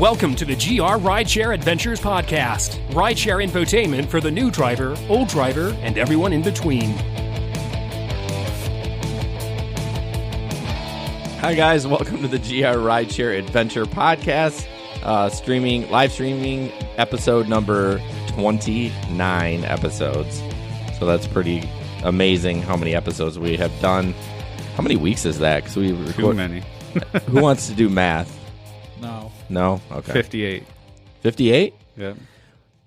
Welcome to the GR Rideshare Adventures Podcast. Rideshare infotainment for the new driver, old driver, and everyone in between. Hi guys, welcome to the GR Rideshare Adventure Podcast. Live streaming episode number 29 episodes. So that's pretty amazing how many episodes we have done. How many weeks is that? Because we record too many. Who wants to do math? No. Okay. 58. 58? Yep.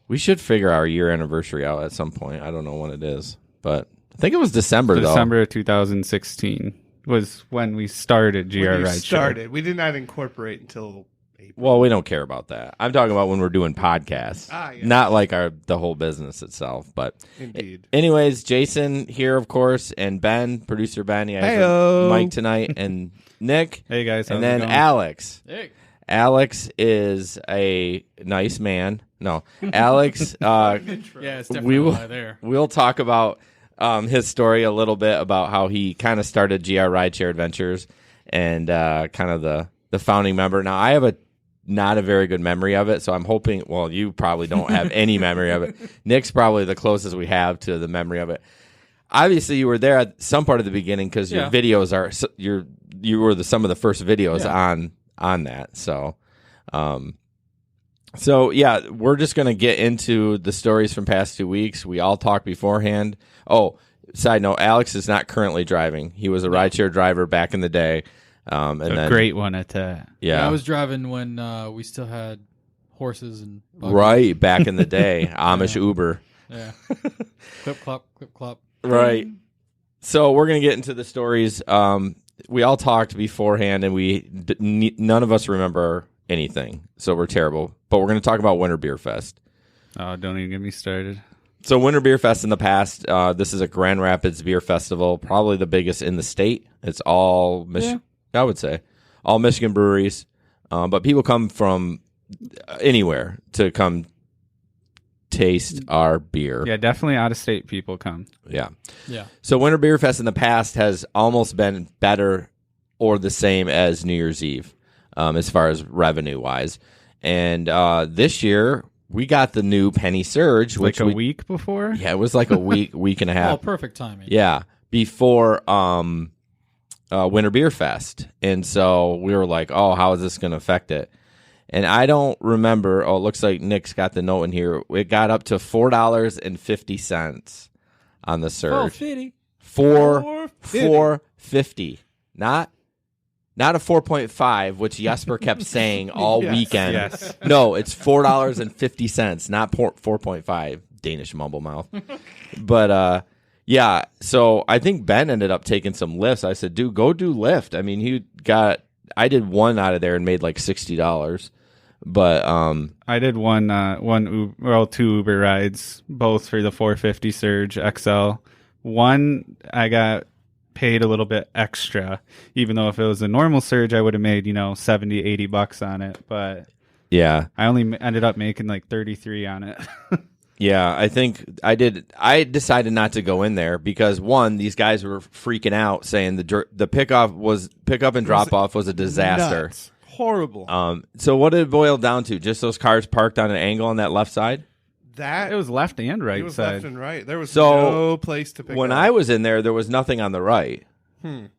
We should figure our year anniversary out at some point. I don't know when it is, but I think it was December though. December of 2016 was when we started GR Rideshare. We did not incorporate until April. Well, we don't care about that. I'm talking about when we're doing podcasts, yeah. not like the whole business itself. But Indeed. Anyways, Jason here, of course, and Ben, producer Ben. Yeah, Heyo. Mike tonight, and Nick. Hey guys, and how's it then going? Alex. Hey. Alex is a nice man. No, Alex. Yeah, it's definitely a lie there. We'll talk about his story a little bit about how he kind of started GR Rideshare Adventures and kind of the founding member. Now, I have not a very good memory of it, so I'm hoping. Well, you probably don't have any memory of it. Nick's probably the closest we have to the memory of it. Obviously, you were there at some part of the beginning because your videos are you were some of the first videos on that. So yeah, we're just going to get into the stories from past 2 weeks. We all talked beforehand. Oh, side note, Alex is not currently driving. He was a rideshare driver back in the day. A great one at that. Yeah. I was driving when we still had horses and buggies. Right, back in the day, Amish Uber. Yeah. Clip, clop, clip, clop. Right. So we're going to get into the stories. We all talked beforehand, and none of us remember anything, so we're terrible. But we're going to talk about Winter Beer Fest. Oh, don't even get me started. So Winter Beer Fest in the past, this is a Grand Rapids beer festival, probably the biggest in the state. It's all Michigan, I would say, all Michigan breweries, but people come from anywhere to come taste our beer. Yeah, definitely out-of-state people come. Yeah. Yeah. So Winter Beer Fest in the past has almost been better or the same as New Year's Eve as far as revenue-wise. And this year, we got the new Penny Surge. Like a week before? Yeah, it was like a week and a half. Oh, perfect timing. Yeah, before Winter Beer Fest. And so we were like, oh, how is this going to affect it? And I don't remember. Oh, it looks like Nick's got the note in here. It got up to $4.50 on the surge. $4.50. Not a 4.5, which Jesper kept saying all weekend. Yes. No, it's $4.50, not 4.5. Danish mumble mouth. But yeah, so I think Ben ended up taking some lifts. I said, dude, go do Lyft. I mean, I did one out of there and made like $60. But I did two Uber rides, both for the 450 Surge XL. One, I got paid a little bit extra, even though if it was a normal Surge, I would have made, $70, $80 on it. But yeah, I only ended up making like 33 on it. Yeah, I think I did. I decided not to go in there because one, these guys were freaking out, saying the pickup and drop off was a disaster. Nuts. Horrible. So what did it boil down to? Just those cars parked on an angle on that left side? That it was left and right it was side. left and right. There was So, no place to pick when up. I was in there was nothing on the right.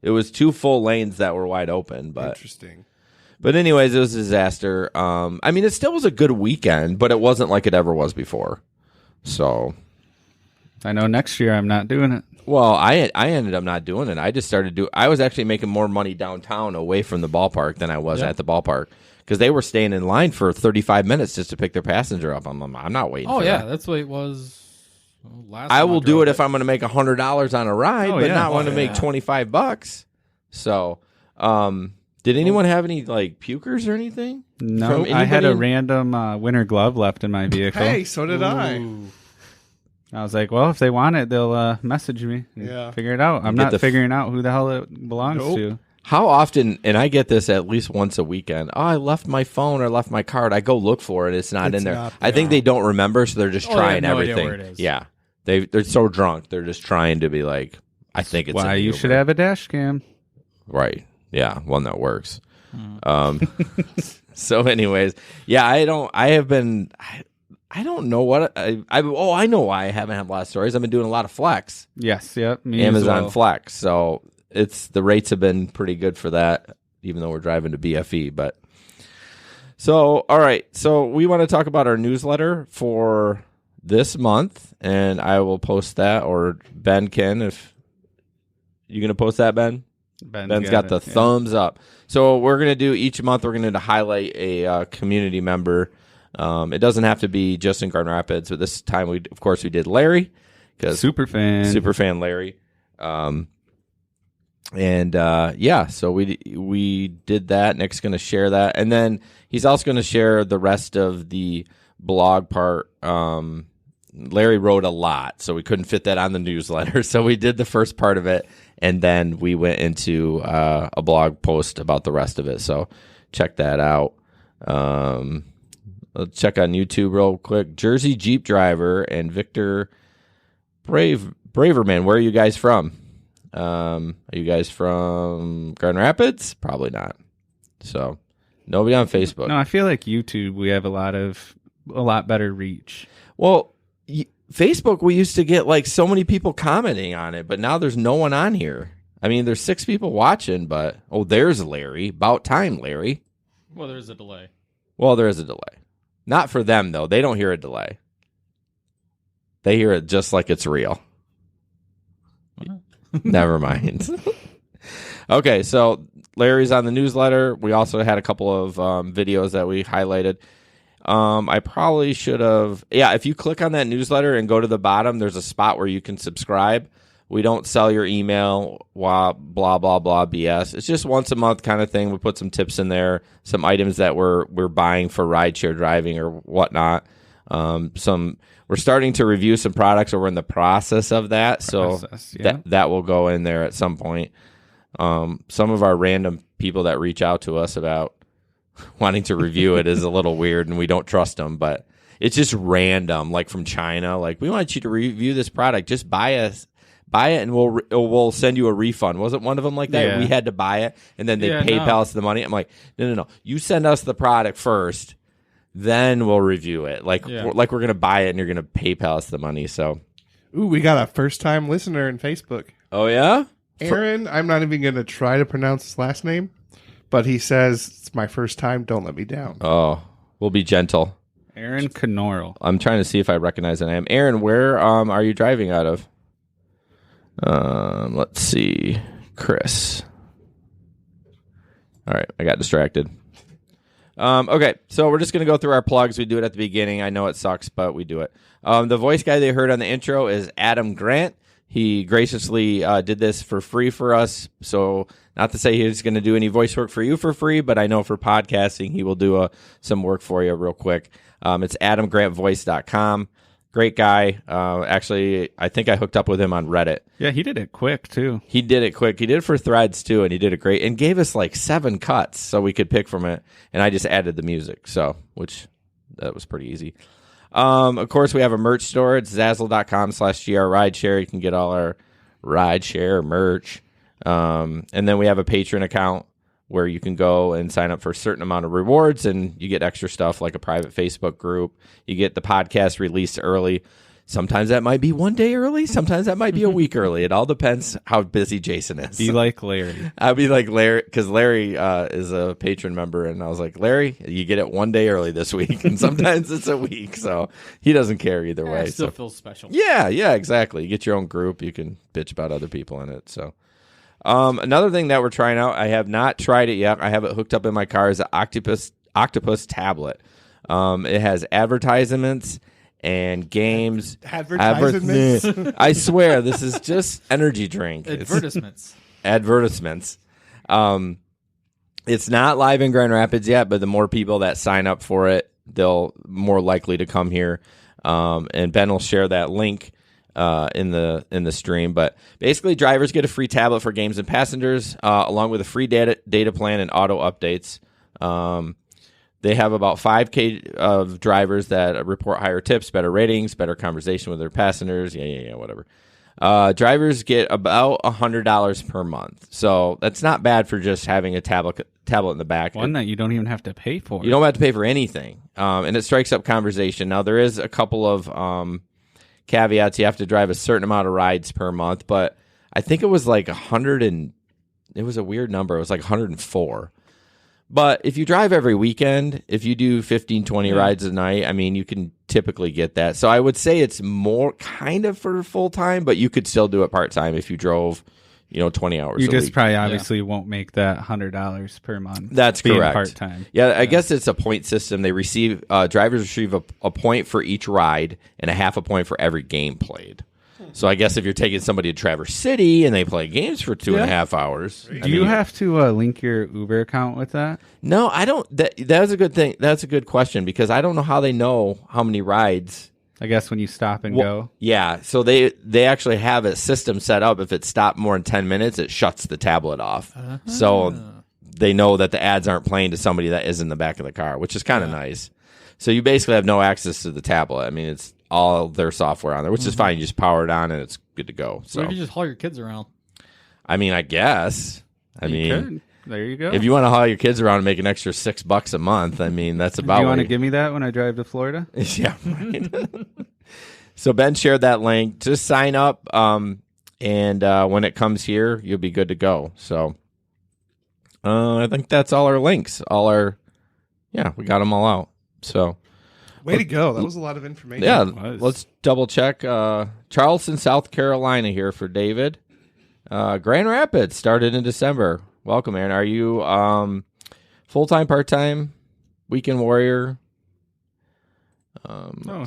It was two full lanes that were wide open. But Interesting. But anyways, it was a disaster. I mean, it still was a good weekend, but it wasn't like it ever was before. So I know next year I'm not doing it. well, I ended up not doing it. I just started I was actually making more money downtown away from the ballpark than I was at the ballpark because they were staying in line for 35 minutes just to pick their passenger up. I'm not waiting. Oh, for yeah. that. That's what it was last I time will drove do it if I'm going to make $100 on a ride, but yeah. not want to Oh, make yeah. $25. So, did anyone have any like pukers or anything? No, From I had a anybody? random winter glove left in my vehicle. Hey, so did I. Ooh. I was like, well, if they want it, they'll message me and Yeah. figure it out. I'm Get not the figuring out who the hell it belongs Nope. to. How often, and I get this at least once a weekend, oh, I left my phone or left my card. I go look for it. It's not It's in there. not I think they don't remember, so they're just Oh, they have trying no idea everything. where it is. Yeah. They're so drunk. They're just trying to be like, I think it's Why in the you Uber. should have a dash cam. Right. Yeah. One that works. So, anyways, yeah, I don't know what I know why I haven't had a lot of stories. I've been doing a lot of Flex, Yes, yep. Me Amazon as well. Flex. So the rates have been pretty good for that, even though we're driving to BFE. But so, all right. So we want to talk about our newsletter for this month, and I will post that, or Ben can. If you going to post that, Ben? Ben's got the thumbs up. So we're going to do each month, we're going to highlight a community member. It doesn't have to be just in Grand Rapids, but this time we did Larry, because super fan Larry. So we did that. Nick's going to share that, and then he's also going to share the rest of the blog part. Larry wrote a lot, so we couldn't fit that on the newsletter. So we did the first part of it, and then we went into a blog post about the rest of it. So check that out. Let's check on YouTube real quick. Jersey Jeep driver and Victor Braverman. Where are you guys from? Are you guys from Grand Rapids? Probably not. So nobody on Facebook. No, I feel like YouTube, we have a lot better reach. Well, Facebook, we used to get like so many people commenting on it, but now there's no one on here. I mean, there's 6 people watching, but there's Larry. About time, Larry. Well, there's a delay. Well, there is a delay. Not for them, though. They don't hear a delay. They hear it just like it's real. Never mind. Okay, so Larry's on the newsletter. We also had a couple of videos that we highlighted. I probably should have. Yeah, if you click on that newsletter and go to the bottom, there's a spot where you can subscribe. We don't sell your email, blah, blah, blah, BS. It's just once a month kind of thing. We put some tips in there, some items that we're buying for rideshare driving or whatnot. We're starting to review some products, or we're in the process of that. That will go in there at some point. Some of our random people that reach out to us about wanting to review it is a little weird, and we don't trust them, but it's just random, like from China. Like, we want you to review this product. Just buy it, and we'll send you a refund. Wasn't one of them like that? Yeah. We had to buy it, and then they PayPal us the money. I'm like, no. You send us the product first, then we'll review it. Like we're going to buy it, and you're going to PayPal us the money. So, Ooh, we got a first-time listener in Facebook. oh yeah, Aaron, I'm not even going to try to pronounce his last name, but he says, it's my first time, don't let me down. oh, we'll be gentle. Aaron Knorrell. I'm trying to see if I recognize the name. Aaron, where are you driving out of? Let's see. Chris. All right, I got distracted. Okay, so we're just going to go through our plugs. We do it at the beginning. I know it sucks, but we do it. The voice guy they heard on the intro is Adam Grant. He graciously did this for free for us. So not to say he's going to do any voice work for you for free, but I know for podcasting he will do some work for you real quick. It's adamgrantvoice.com. Great guy. Actually, I think I hooked up with him on Reddit. Yeah, he did it quick, too. He did it quick. He did it for Threads, too, and he did it great. And gave us like 7 cuts so we could pick from it. And I just added the music, which that was pretty easy. Of course, we have a merch store. It's Zazzle.com/grrideshare. You can get all our rideshare merch. And then we have a Patreon account where you can go and sign up for a certain amount of rewards, and you get extra stuff like a private Facebook group. You get the podcast released early. Sometimes that might be 1 day early. Sometimes that might be a week early. It all depends how busy Jason is. Be like Larry. I'll be like Larry, because Larry is a patron member, and I was like, Larry, you get it 1 day early this week, and sometimes it's a week, so he doesn't care either way. It still so. feels special. Yeah, exactly. You get your own group. You can bitch about other people in it, so... another thing that we're trying out, I have not tried it yet. I have it hooked up in my car, is an Octopus tablet. It has advertisements and games. Advertisements? I swear, this is just energy drink. Advertisements. Advertisements. It's not live in Grand Rapids yet, but the more people that sign up for it, they'll more likely to come here. And Ben will share that link in the stream. But basically, drivers get a free tablet for games and passengers, along with a free data plan and auto updates. They have about 5K of drivers that report higher tips, better ratings, better conversation with their passengers. Yeah, whatever. Drivers get about $100 per month. So that's not bad for just having a tablet tablet in the back. One that you don't even have to pay for. You don't have to pay for anything, and it strikes up conversation. Now, there is a couple of caveats. You have to drive a certain amount of rides per month, but I think it was like 100 and it was a weird number. It was like 104. But if you drive every weekend, if you do 15, 20 rides a night, I mean, you can typically get that. So I would say it's more kind of for full time, but you could still do it part time if you drove, 20 hours You a just week. probably obviously won't make that $100 per month. That's being correct. Part time. Yeah, I guess it's a point system. They receive drivers receive a point for each ride and a half a point for every game played. So I guess if you're taking somebody to Traverse City and they play games for 2.5 hours, Do you have to link your Uber account with that? No, I don't. That's a good thing. That's a good question because I don't know how they know how many rides. I guess when you stop and go. Yeah, so they actually have a system set up. If it stopped more than 10 minutes, it shuts the tablet off. So they know that the ads aren't playing to somebody that is in the back of the car, which is kind of nice. So you basically have no access to the tablet. I mean, it's all their software on there, which is fine. You just power it on and it's good to go. So What if you just haul your kids around? I mean, I guess. There you go. if you want to haul your kids around and make an extra $6 a month, I mean, that's about. Do you want to give me that when I drive to Florida? Yeah, right. So Ben shared that link. Just sign up, and when it comes here, you'll be good to go. So I think that's all our links. We got them all out. So Way to go. That was a lot of information. yeah, let's double check. Charleston, South Carolina here for David. Grand Rapids started in December. Welcome, Aaron. Are you full-time, part-time, weekend warrior?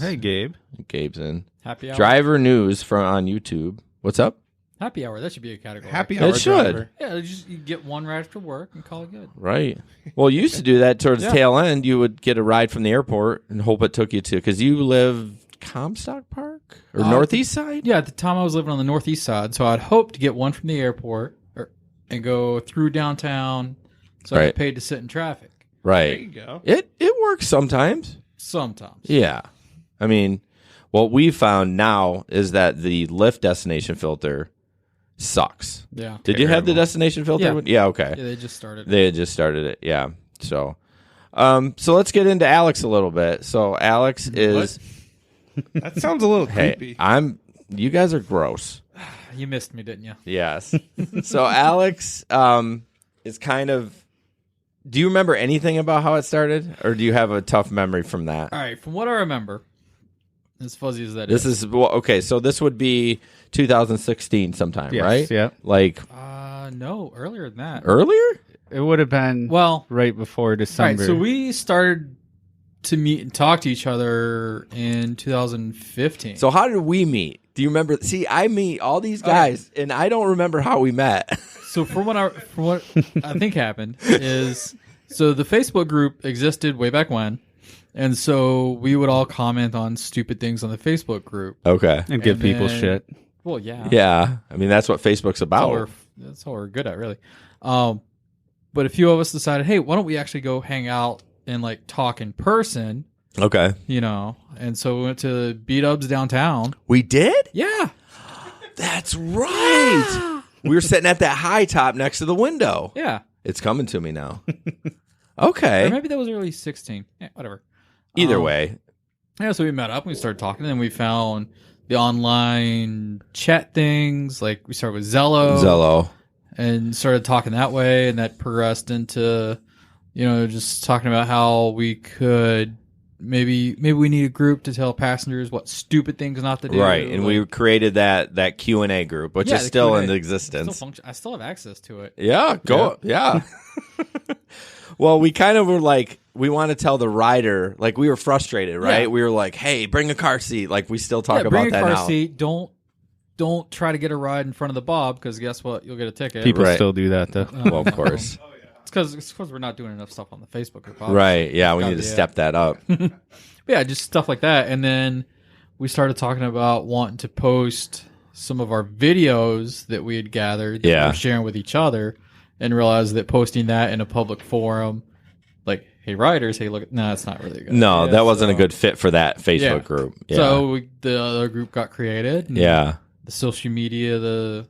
Hey, Gabe. Gabe's in. Happy hour. Driver news on YouTube. What's up? Happy hour. That should be a category. Happy hour It should. driver. Yeah, you get one ride after work and call it good. Right. Well, you used to do that towards the tail end. You would get a ride from the airport and hope it took you to, because you live Comstock Park or Northeast side? Yeah, at the time I was living on the northeast side, so I'd hope to get one from the airport and go through downtown so I get paid to sit in traffic. Right. There you go. It works sometimes. Sometimes. Yeah. I mean, what we found now is that the Lyft destination filter sucks. Yeah. Did you have the destination filter? Yeah. Yeah, okay. Yeah, they just started. They had just started it. Yeah. So let's get into Alex a little bit. So Alex is That sounds a little hey, creepy. you guys are gross. You missed me, didn't you? Yes. So Alex is kind of. Do you remember anything about how it started, or do you have a tough memory from that? All right, from what I remember, as fuzzy as that is. This is okay. So this would be 2016 sometime, Yes, right? yeah. Like No, earlier than that. earlier. It would have been right before All right, December. so we started to meet and talk to each other in 2015. So how did we meet? Do you remember? See, I meet all these guys, and I don't remember how we met. So from what I think happened is, so the Facebook group existed way back when, and so we would all comment on stupid things on the Facebook group. Okay. and give people then- shit. Well, yeah, Yeah. I mean, that's what Facebook's about. that's all we're good at, really. But a few of us decided, hey, why don't we actually go hang out and like talk in person? Okay. And so we went to B-Dubs downtown. We did? Yeah. That's right. We were sitting at that high top next to the window. Yeah. It's coming to me now. Or Okay. maybe that was early 16. Yeah, whatever. Either way. Yeah, so we met up and we started talking, and we found the online chat things. Like we started with Zello. and started talking that way, and that progressed into, just talking about how we could maybe we need a group to tell passengers what stupid things not to do. Right. And we created that Q&A group, which Yeah, is the still Q&A. in existence. I still have access to it. Yeah, go. Yeah. Well, we kind of were like, we want to tell the rider, like we were frustrated, right? Yeah. We were like, hey, bring a car seat. Like we still talk bring about a that car now. seat. Don't try to get a ride in front of the Bob, because guess what? You'll get a ticket. People Right. still do that, though. Well, of course. It's because we're not doing enough stuff on the Facebook group. obviously. Right. Yeah, we need to Yeah. step that up. But yeah, just stuff like that. And then we started talking about wanting to post some of our videos that we had gathered that we Yeah. were sharing with each other, and realized that posting that in a public forum, like, hey, riders, hey, look, no, it's not really good. No, idea. that wasn't a So- good fit for that Facebook Yeah. group. Yeah. So the other group got created. and yeah. The social media, is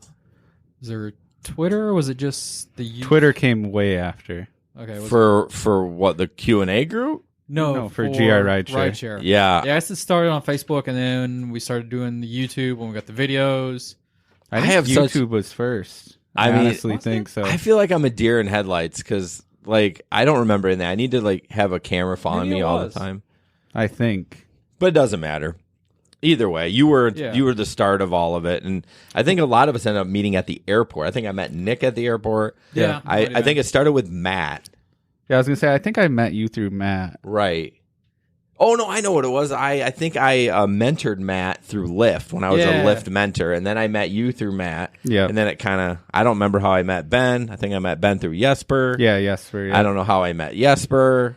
there Twitter, or was it just the Twitter came way after. Okay. For what, the Q&A group? No, for GR Rideshare. Rideshare. Yeah. Yeah, it started on Facebook, and then we started doing the YouTube when we got the videos. I think have such- YouTube was first. I I mean- honestly think so. I feel like I'm a deer in headlights because, like, I don't remember in that. I need to, like, have a camera following Maybe me it all was. the time. I think. But it doesn't matter. Either way, you were the start of all of it, and I think a lot of us ended up meeting at the airport. I think I met Nick at the airport. Yeah. I think it started with Matt. Yeah, I was gonna say I think I met you through Matt. Right. Oh no, I know what it was. I think I mentored Matt through Lyft when I was Yeah. a Lyft mentor, and then I met you through Matt. Yeah. And then it kind of, I don't remember how I met Ben. I think I met Ben through Jesper. Yeah, Jesper. Yeah. I don't know how I met Jesper.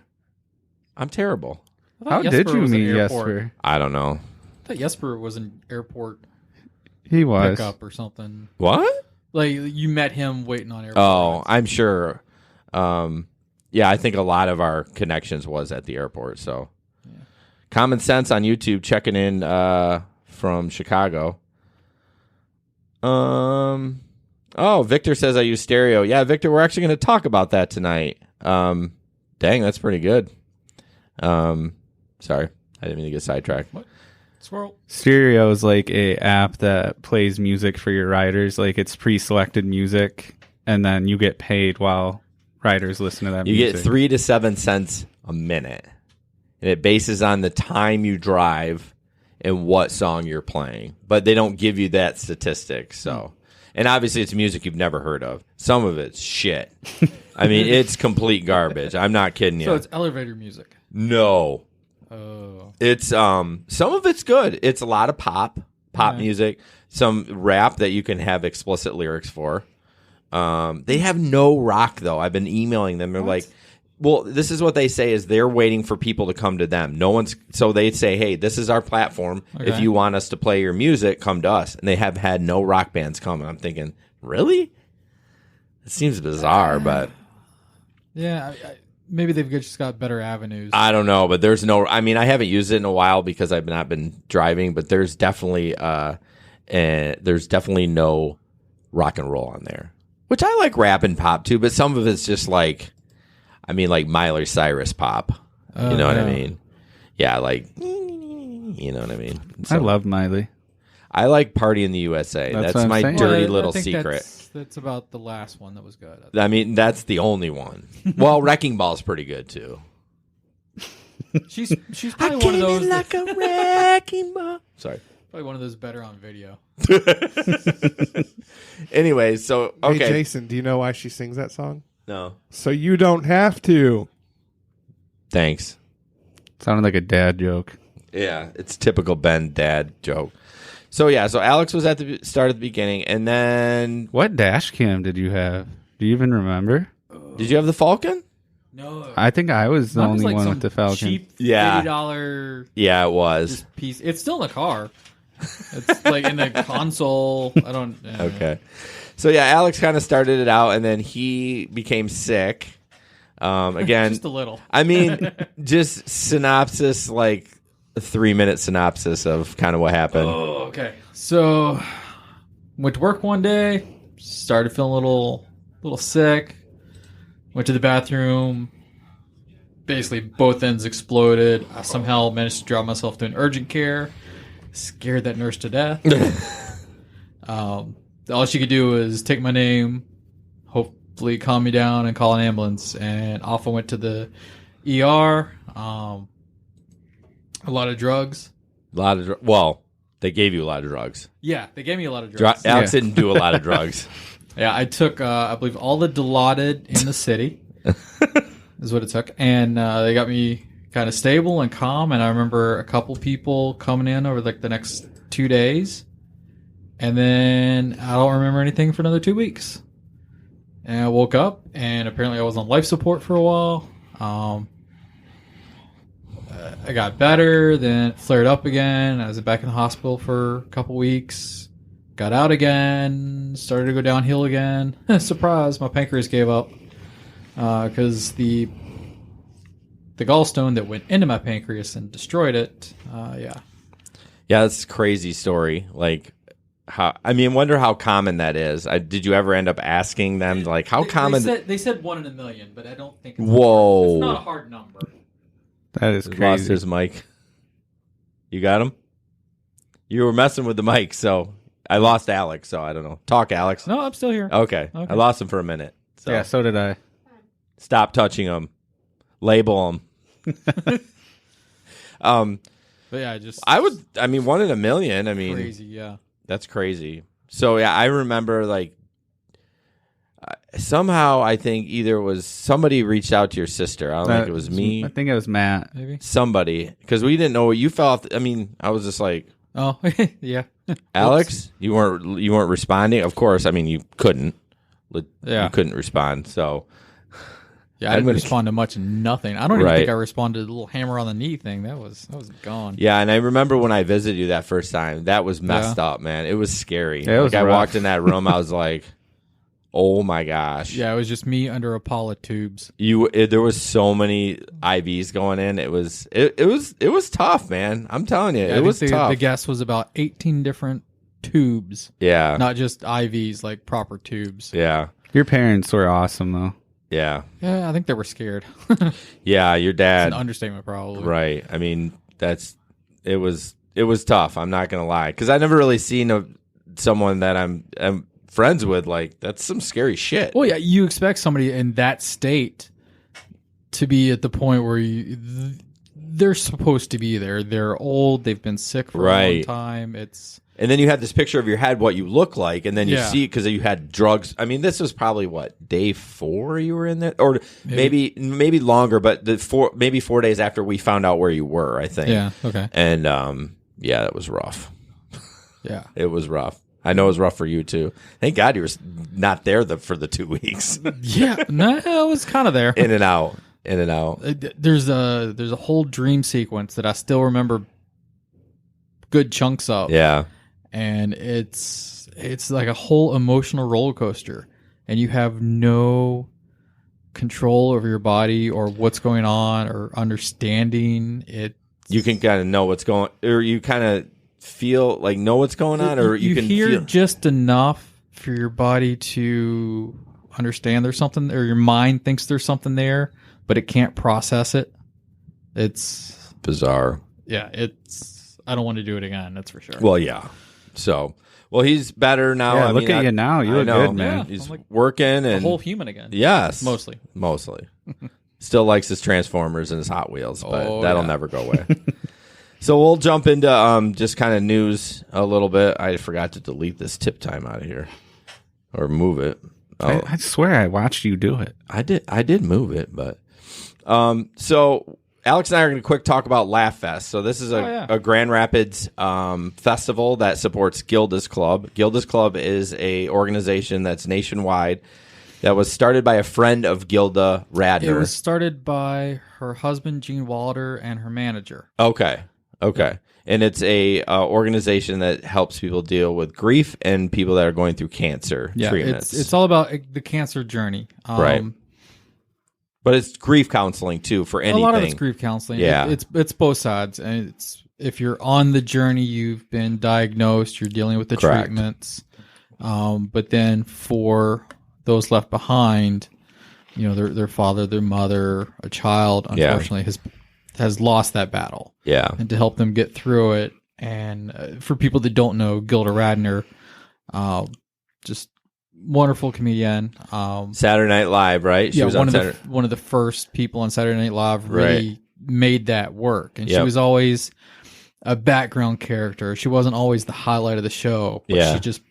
I'm terrible. I thought How did Jesper you was an meet airport. Jesper? I don't know. I thought Jesper was an airport He was. pickup or something. What? Like you met him waiting on airport. Oh, rides. I'm sure. Yeah, I think a lot of our connections was at the airport. So, Common Sense on YouTube checking in from Chicago. Oh, Victor says I use stereo. Yeah, Victor, we're actually going to talk about that tonight. Dang, that's pretty good. Sorry, I didn't mean to get sidetracked. Squirrel. Stereo is like a app that plays music for your riders. Like it's pre-selected music, and then you get paid while riders listen to that You music. get 3 to 7 cents a minute, and it bases on the time you drive and what song you're playing. But they don't give you that statistic. So, and obviously it's music you've never heard of. Some of it's shit. I mean, it's complete garbage. I'm not kidding you. So it's elevator music. No. Oh. It's some of it's good. It's a lot of pop music, some rap that you can have explicit lyrics for. They have no rock though. I've been emailing them. They're like, well, this is what they say is they're waiting for people to come to them. No one's so they say, hey, this is our platform. Okay. If you want us to play your music, come to us. And they have had no rock bands come. And I'm thinking, really? It seems bizarre, but Yeah, maybe they've just got better avenues. I don't know, but there's no. I mean, I haven't used it in a while because I've not been driving. But there's definitely no rock and roll on there, which I like rap and pop too. But some of it's just like, I mean, like Miley Cyrus pop. You know what I mean? Yeah, like you know what I mean. I love Miley. I like Party in the USA. That's That's what I'm my saying. dirty I little think secret. That's about the last one that was good. I mean, that's the only one. Well, Wrecking Ball's pretty good too. She's probably one of those. like a wrecking ball. Sorry. Probably one of those better on video. Anyway, so okay. Hey, Jason, do you know why she sings that song? No. So you don't have to. Thanks. Sounded like a dad joke. Yeah, it's typical Ben dad joke. So yeah, so Alex was at the start at the beginning, and then What dash cam did you have? Do you even remember? did you have the Falcon? No, I think I was the mine was only like one some with the Falcon. cheap Yeah. $80 Yeah, it was. piece. It's still in the car. It's like in the console. I don't. Okay. So yeah, Alex kind of started it out, and then he became sick. Again, Just a little. I mean, just synopsis, like a 3-minute synopsis of kind of what happened. Oh, okay. So went to work one day. Started feeling a little sick. Went to the bathroom. Basically, both ends exploded. I somehow managed to drive myself to an urgent care. Scared that nurse to death. All she could do was take my name, hopefully calm me down, and call an ambulance. And off I went to the ER. A lot of drugs. Well, they gave you a lot of drugs. Yeah, they gave me a lot of drugs. Alex didn't do a lot of drugs. Yeah, I took, I believe, all the Dilaudid in the city is what it took. And they got me kind of stable and calm. And I remember a couple people coming in over like the next 2 days. And then I don't remember anything for another 2 weeks. And I woke up, and apparently I was on life support for a while. I got better, then it flared up again. I was back in the hospital for a couple weeks. Got out again, started to go downhill again. Surprise, my pancreas gave up because the gallstone that went into my pancreas and destroyed it. Yeah. Yeah, that's a crazy story. Like, wonder how common that is. Did you ever end up asking them, like, how common? They said 1 in a million, but I don't think. Whoa. It's not a hard number. That is Lost crazy. his mic. You got him? You were messing with the mic, so I lost Alex, so I don't know. Talk, Alex. No, I'm still here. Okay. I lost him for a minute. So Yeah, so did I. stop touching him. Label him. But yeah, just 1 in a million. crazy. Yeah. That's crazy. So yeah, I remember like somehow I think either it was somebody reached out to your sister. I don't think it was me. I think it was Matt. Maybe. Somebody, because we didn't know what you fell off. I was just like, Oh, yeah. Alex, you weren't responding. Of course, you couldn't. Yeah. You couldn't respond. So Yeah, I didn't respond to much. Nothing. I don't even Right. think I responded to the little hammer on the knee thing. That was gone. yeah, and I remember when I visited you that first time. That was messed up, man. It was scary. Yeah, it was I rough. walked in that room. I was like, oh my gosh. Yeah, it was just me under a pile of tubes. There was so many IVs going in. It was tough, man. I'm telling you, Yeah, it was tough. The guess was about 18 different tubes, Yeah, not just IVs, like proper tubes. yeah, Your parents were awesome, though. yeah, Yeah, I think they were scared. yeah. Your It's dad, an understatement, probably. right? It was tough. I'm not gonna lie, because I never really seen someone that I'm friends with. Like, that's some scary shit. Well, yeah, you expect somebody in that state to be at the point where they're supposed to be there. They're old. They've been sick for a long Right. time. And then you have this picture of your head, what you look like, and then you Yeah. see because you had drugs. This was probably what, day 4 you were in there, or maybe longer, but maybe 4 days after we found out where you were, I think. Yeah. Okay. And yeah, that was rough. Yeah. It was rough. I know it was rough for you too. Thank God you were not there for the 2 weeks. Yeah. No, I was kind of there. In and out. There's a whole dream sequence that I still remember good chunks of. Yeah. And it's like a whole emotional roller coaster, and you have no control over your body or what's going on or understanding it. You can kind of know what's going, or you kind of feel like know what's going on, or you can hear feel just enough for your body to understand there's something, or your mind thinks there's something there, but it can't process it. It's bizarre. yeah. I don't want to do it again. That's for sure. Well, yeah. So, he's better now. Yeah, look at you now. You I look know. good, man. Yeah. He's I'm like working a and whole human again. yes, Mostly. Still likes his Transformers and his Hot Wheels, but Oh, that'll yeah. never go away. So we'll jump into just kind of news a little bit. I forgot to delete this tip time out of here or move it. Oh, I swear I watched you do it. I did move it, but so Alex and I are going to quick talk about Laugh Fest. So this is a Grand Rapids festival that supports Gilda's Club. Gilda's Club is a organization that's nationwide that was started by a friend of Gilda Radner. It was started by her husband, Gene Walder, and her manager. Okay. And it's a organization that helps people deal with grief and people that are going through cancer treatments. It's all about the cancer journey. Right. But it's grief counseling too for anything. A lot of it's grief counseling. Yeah. It's both sides, and if you're on the journey, you've been diagnosed, you're dealing with the Correct. treatments. But then for those left behind, their father, their mother, a child, unfortunately has lost that battle. Yeah. And to help them get through it, and for people that don't know, Gilda Radner, just wonderful comedian. Saturday Night Live, right? She was one on of one of the first people on Saturday Night Live really made that work, and she Yep. was always a background character. She wasn't always the highlight of the show, but Yeah. she just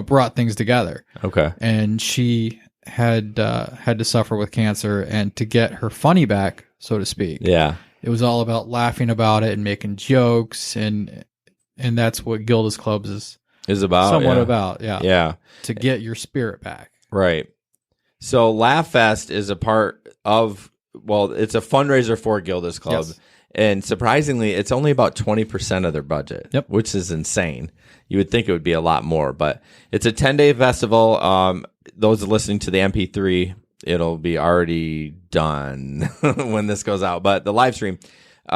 brought things together. Okay. And she had to suffer with cancer, and to get her funny back, so to speak. Yeah. It was all about laughing about it and making jokes, and that's what Gilda's Clubs is About somewhat yeah. about. Yeah. Yeah. To get your spirit back. Right. So Laugh Fest is a part of, it's a fundraiser for Gilda's Club. Yes. And surprisingly, it's only about 20% of their budget, Yep. which is insane. You would think it would be a lot more, but it's a 10-day festival. Those listening to the MP3, it'll be already done when this goes out. But the live stream, the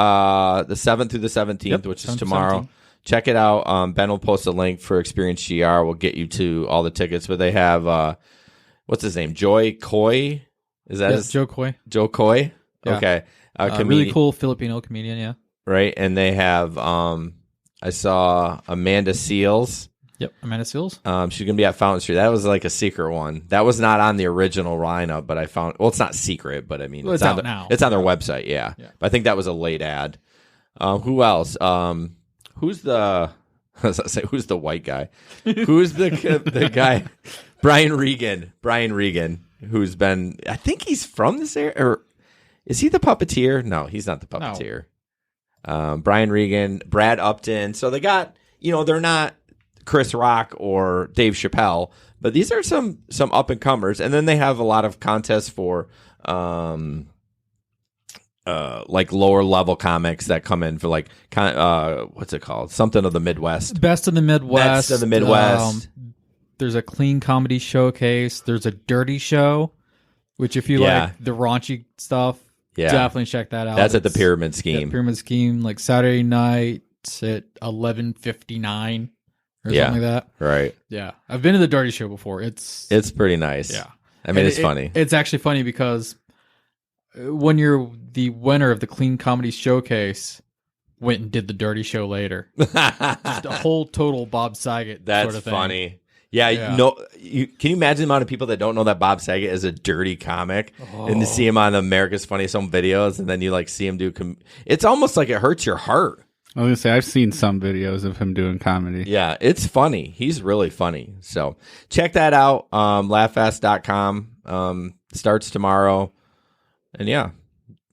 7th through the 17th, which is 7th to tomorrow, 17th. check it out. Ben will post a link for Experience GR. We'll get you to all the tickets. But they have what's his name? Joy Coy. Is that his? Joe Coy? Joe Coy. Yeah. Okay, really cool Filipino comedian. Yeah. Right, and they have. I saw Amanda Seals. Yep, Amanda Seals. She's gonna be at Fountain Street. That was like a secret one. That was not on the original lineup, but I found. Well, it's not secret, but I mean, Well, it's on out the, now. It's on their website. Yeah. But I think that was a late ad. Who else? Who's the? I was gonna say, who's the white guy? Who's the guy? Brian Regan, who's been. I think he's from this area, or is he the puppeteer? No, he's not the puppeteer. No. Brian Regan, Brad Upton. So they got. They're not Chris Rock or Dave Chappelle, but these are some up and comers, and then they have a lot of contests for like lower level comics that come in for like what's it called? Something of the Midwest. Best of the Midwest. Best of the Midwest. There's a clean comedy showcase. There's a dirty show, which if you like the raunchy stuff, definitely check that out. That's at the Pyramid Scheme. Pyramid Scheme, like Saturday night at 11:59 or something like that. Right. Yeah, I've been to the dirty show before. It's pretty nice. Yeah, I mean, it's funny. It's actually funny because when you're the winner of the clean comedy showcase, went and did the dirty show later. Just a whole total Bob Saget. That's sort of thing. funny. Yeah, can you imagine the amount of people that don't know that Bob Saget is a dirty comic, and to see him on America's Funniest Home Videos, and then you like see him do. It's almost like it hurts your heart. I was gonna say I've seen some videos of him doing comedy. Yeah, it's funny. He's really funny. So check that out. Laughfast.com starts tomorrow, and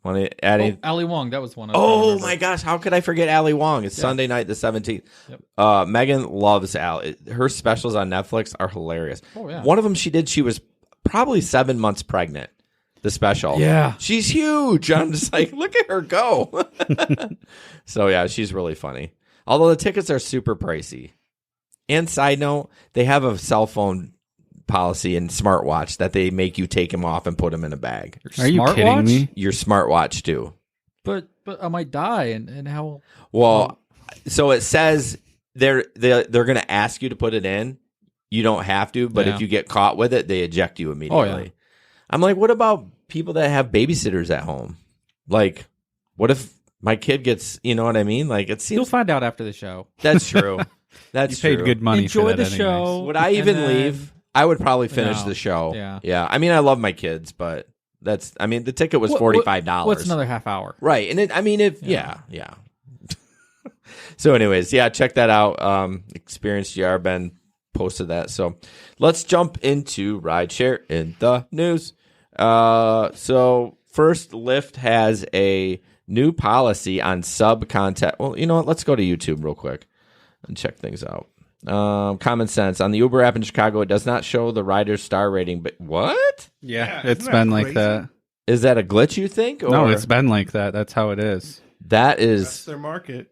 want to add any? Ali Wong, that was one. Oh my gosh, how could I forget Ali Wong? It's Sunday night, the 17th. Yep. Megan loves Ali. Her specials on Netflix are hilarious. Oh, yeah. One of them she was probably 7 months pregnant, the special. Yeah. She's huge. I'm just like, look at her go. So, yeah, she's really funny. Although the tickets are super pricey. And side note, they have a cell phone policy and smartwatch that they make you take them off and put them in a bag. Are you kidding me? Your smartwatch too. But I might die, and how? Well, so it says they're going to ask you to put it in. You don't have to, but if you get caught with it, they eject you immediately. Oh, yeah. I'm like, what about people that have babysitters at home? Like, what if my kid gets? You know what I mean? Like, it seems you'll find out after the show. That's true. That's you paid good money. Enjoy for that the show. Would I even leave? I would probably finish the show. Yeah. I mean, I love my kids, but the ticket was $45. What's another half hour? Right. And yeah. So anyways, check that out. Experience GR, Ben posted that. So let's jump into Rideshare in the news. So first, Lyft has a new policy on sub content. Well, you know what? Let's go to YouTube real quick and check things out. Common sense. On the Uber app in Chicago, it does not show the rider's star rating. But what? Yeah, it's been like that. Is that a glitch, you think? Or? No, it's been like that. That's how it is. That's their market.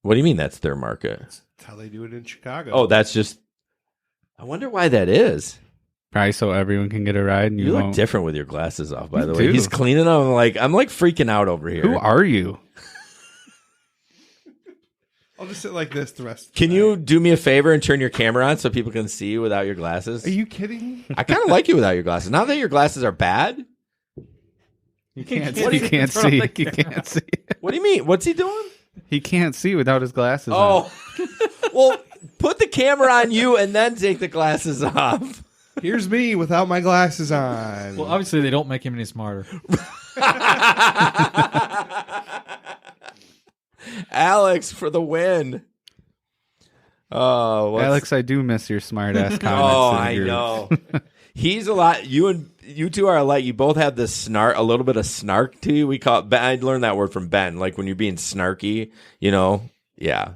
What do you mean that's their market? That's how they do it in Chicago. Oh, that's just... I wonder why that is. Probably so everyone can get a ride. And you look different with your glasses off, by the way. He's cleaning them. I'm like freaking out over here. Who are you? I'll just sit like this the rest of the Can night. you do me a favor and turn your camera on so people can see you without your glasses? Are you kidding? I kind of like you without your glasses. Not that your glasses are bad. You can't see. You can't see. You can't see. What do you mean? What's he doing? He can't see without his glasses on. Oh. Well, put the camera on you and then take the glasses off. Here's me without my glasses on. Well, obviously they don't make him any smarter. Alex for the win. Oh, Alex, I do miss your smart ass comments. Oh, I know. He's a lot. You two are alike. You both have this snark, a little bit of snark to you. We call it. I learned that word from Ben. Like when you're being snarky, Yeah.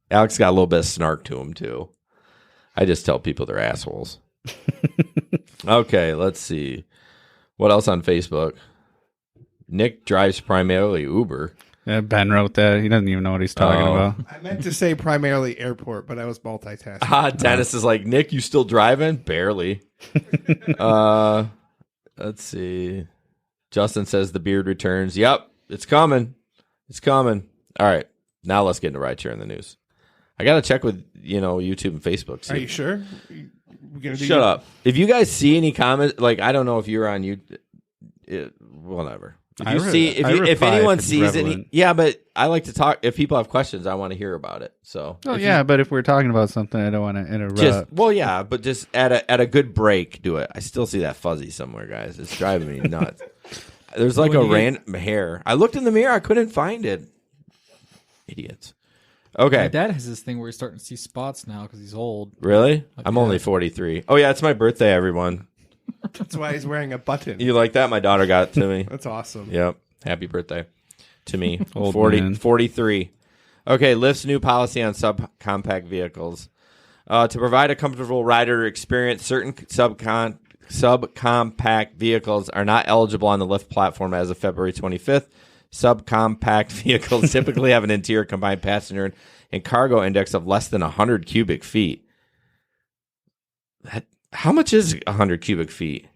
Alex got a little bit of snark to him too. I just tell people they're assholes. Okay, let's see. What else on Facebook? Nick drives primarily Uber. Yeah, Ben wrote that. He doesn't even know what he's talking about. I meant to say primarily airport, but I was multitasking. Dennis is like, Nick, you still driving? Barely. Let's see. Justin says the beard returns. Yep, it's coming. It's coming. All right. Now let's get into rideshare in the news. I got to check with, YouTube and Facebook. See. Are you sure? We're gonna Shut up. If you guys see any comments, like, I don't know if you're on YouTube, whatever. If anyone sees any, yeah, but I like to talk. If people have questions, I want to hear about it. So, but if we're talking about something, I don't want to interrupt. But just at a good break, do it. I still see that fuzzy somewhere, guys. It's driving me nuts. There's like a random hair. I looked in the mirror, I couldn't find it. Idiots. Okay. My dad has this thing where he's starting to see spots now because he's old. Really? I'm only 43. Oh yeah, it's my birthday, everyone. That's why he's wearing a button. You like that? My daughter got it to me. That's awesome. Yep. Happy birthday to me. Old 43. Okay, Lyft's new policy on subcompact vehicles. To provide a comfortable rider experience, certain subcompact vehicles are not eligible on the Lyft platform as of February 25th. Subcompact vehicles typically have an interior combined passenger and cargo index of less than 100 cubic feet. How much is 100 cubic feet?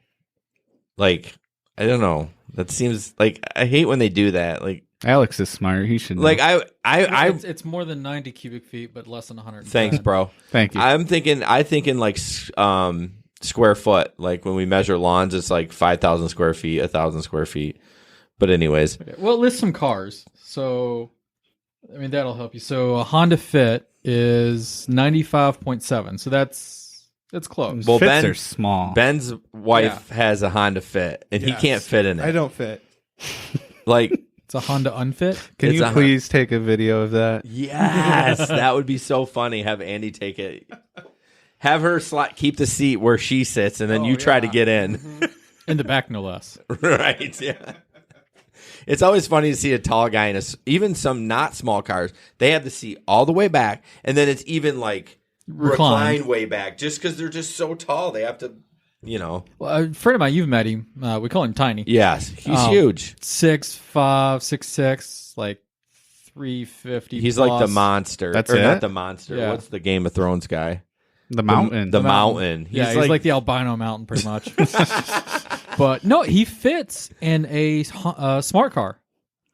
Like, I don't know. That seems like, I hate when they do that. Like, Alex is smart. He should know. Like, It's more than 90 cubic feet, but less than 100. Thanks, bro. Thank you. I'm thinking like square foot. Like when we measure lawns, it's like 5,000 square feet, 1,000 square feet. But anyways, Okay. Well, list some cars. So, I mean, that'll help you. So, a Honda Fit is 95.7. So that's close. Well, Fits are small. Ben's wife has a Honda Fit, and he Yes. can't fit in it. I don't fit. Like, It's a Honda Unfit. Can it's you a- please take a video of that? yes, that would be so funny. Have Andy take it. Have her keep the seat where she sits, and then you try to get in. In the back, no less. Right? Yeah. It's always funny to see a tall guy in even some not small cars. They have the seat all the way back, and then it's even like reclined way back, just because they're just so tall. They have to, Well, a friend of mine, you've met him. We call him Tiny. Yes, he's huge. 6'5", 6'6", like 350. He's plus. like the monster. That's or it? not the monster. Yeah. What's the Game of Thrones guy? The mountain. The mountain. He's like the albino mountain, pretty much. But no, he fits in a smart car.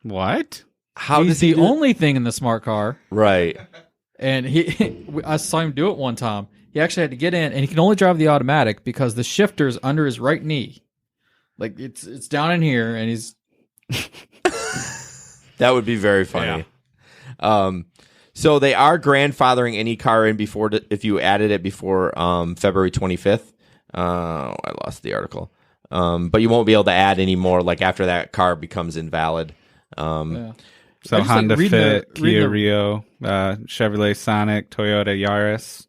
What? How He's does he the only thing in the smart car. Right. And I saw him do it one time. He actually had to get in, and he can only drive the automatic because the shifter's under his right knee. Like it's down in here, and he's. That would be very funny. Yeah. So they are grandfathering any car in if you added it before February 25th. I lost the article. But you won't be able to add any more like after that car becomes invalid. Yeah. So I just Honda like Fit, reading Kia the- Rio, Chevrolet Sonic, Toyota Yaris.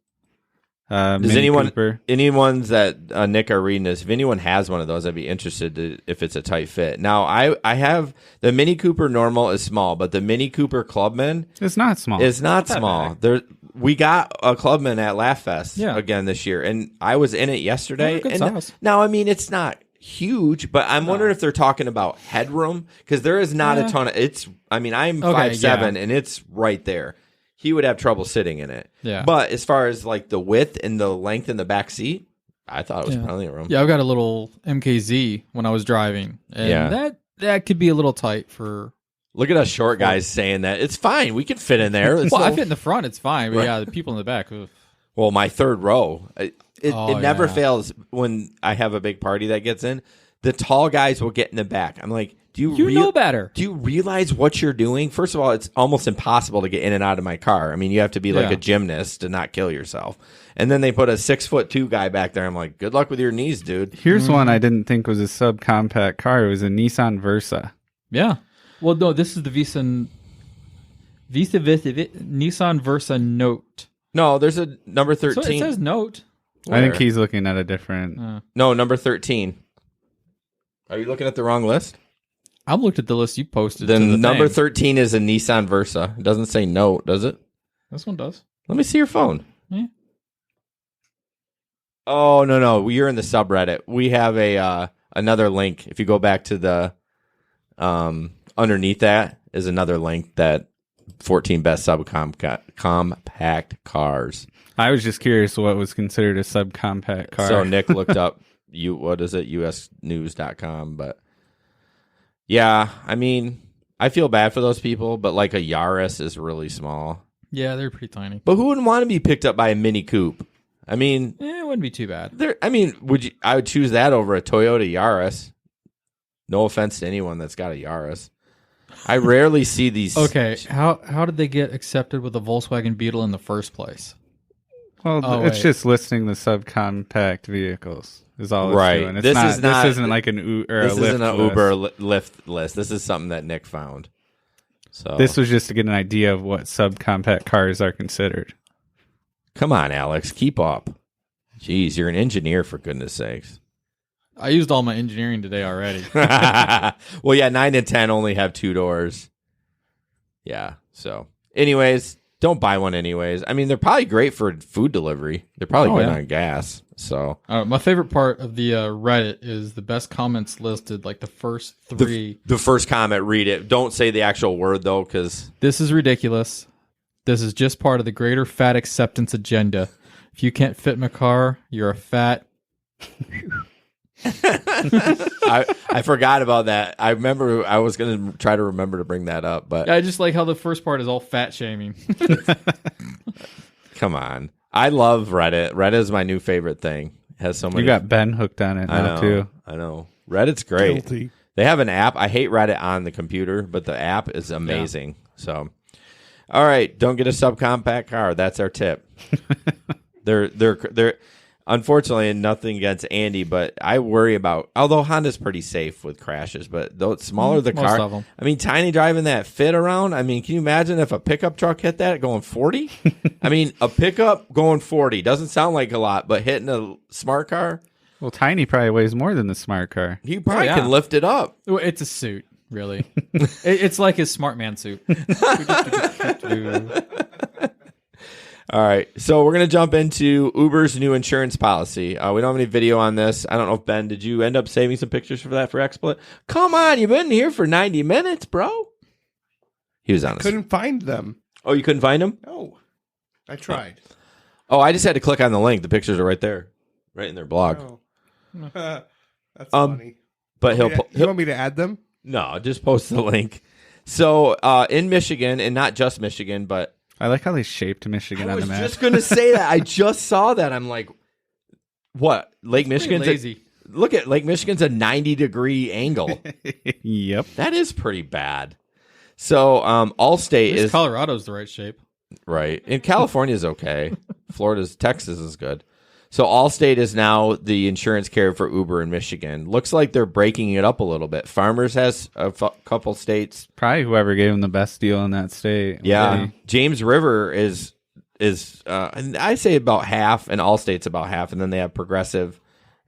Does Mini Cooper. anyone's that Nick are reading this? If anyone has one of those, I'd be interested if it's a tight fit. Now I have the Mini Cooper normal is small, but the Mini Cooper Clubman It's not small. is not small. We got a Clubman at Laugh Fest again this year, and I was in it yesterday. Good And size. now, I mean, it's not huge, but I'm wondering if they're talking about headroom because there is not a ton of. I'm 5'7", and it's right there. He would have trouble sitting in it. Yeah. But as far as like the width and the length in the back seat, I thought it was plenty of room. Yeah, I've got a little MKZ when I was driving, and that could be a little tight for. Look at us short guys saying that it's fine. We can fit in there. It's Well, I no- fit in the front; it's fine. But Right. yeah, the people in the back. Oof. Well, my third row, it never yeah. fails when I have a big party that gets in. The tall guys will get in the back. I'm like, You know better. Do you realize what you're doing? First of all, it's almost impossible to get in and out of my car. I mean, you have to be like Yeah. a gymnast to not kill yourself. And then they put a 6'2" guy back there. I'm like, good luck with your knees, dude. Here's one I didn't think was a subcompact car. It was a Nissan Versa. Yeah. Well, no, this is the Nissan Versa Note. No, there's a number So 13. it says Note. I think Where? he's looking at a different. No, number 13. Are you looking at the wrong list? I've looked at the list you posted. Then to the number thing. 13 is a Nissan Versa. It doesn't say Note, does it? This one does. Let me see your phone. Yeah. Oh, no. You're in the subreddit. We have another link. If you go back to the underneath that is another link that 14 best subcompact cars. I was just curious what was considered a subcompact car. So Nick looked up usnews.com, but yeah, I mean, I feel bad for those people, but like a Yaris is really small. Yeah, they're pretty tiny. But who wouldn't want to be picked up by a Mini Coupe? I mean, It wouldn't be too bad. I would choose that over a Toyota Yaris. No offense to anyone that's got a Yaris. I rarely see these. Okay, how did they get accepted with the Volkswagen Beetle in the first place? Well, it's just listing the subcompact vehicles is all it's Right. doing. It's This not, is not- this isn't like an or This a Lyft isn't an list. Uber Lyft list. This is something that Nick found. So This was just to get an idea of what subcompact cars are considered. come on, Alex, keep up. Jeez, you're an engineer for goodness sakes. I used all my engineering today already. Well, yeah, 9 and 10 only have 2 doors. Yeah. So, anyways, don't buy one anyways. I mean, they're probably great for food delivery. They're probably good on gas. So, My favorite part of the Reddit is the best comments listed, like the first 3. the first comment, read it. Don't say the actual word though, because This is ridiculous. This is just part of the greater fat acceptance agenda. If you can't fit in a car, you're a fat. I forgot about that. I remember I was going to try to remember to bring that up, but I just like how the first part is all fat shaming. come on. I love Reddit. Reddit is my new favorite thing. It has so many. You got Ben hooked on it I now know. too. I know. Reddit's great. Guilty. They have an app. I hate Reddit on the computer, but the app is amazing. So, all right, don't get a subcompact car. That's our tip. They're unfortunately nothing against Andy, but I worry about. Although Honda's pretty safe with crashes, but the smaller the Most car, of 'em. I mean, Tiny driving that Fit around. I mean, can you imagine if a pickup truck hit that going 40? I mean, a pickup going 40 doesn't sound like a lot, but hitting a smart car, Well, Tiny probably weighs more than the smart car. he probably yeah. can lift it up. Well, it's a suit, really. It's like his smart man suit. All right, so we're going to jump into Uber's new insurance policy. We don't have any video on this. I don't know if, Ben, did you end up saving some pictures for that for XSplit? Come on, you've been here for 90 minutes, bro. He was honest. Couldn't find them. Oh, you couldn't find him? No, I tried. Oh, I just had to click on the link. The pictures are right there, right in their blog. Oh. That's funny. But You he'll want me to add them? no, just post the link. So in Michigan, and not just Michigan, but I like how they shaped Michigan I on was the map. just going to say that. I just saw that. I'm like, what? Lake Michigan's lazy. Look at Lake Michigan's a 90-degree angle. Yep. That is pretty bad. So Allstate is Colorado's the right shape. right, and California's okay. Texas is good. So Allstate is now the insurance carrier for Uber in Michigan. Looks like they're breaking it up a little bit. Farmers has a couple states. Probably whoever gave him the best deal in that state. Yeah, Really. James River is and I say about half, and Allstate's about half, and then they have Progressive,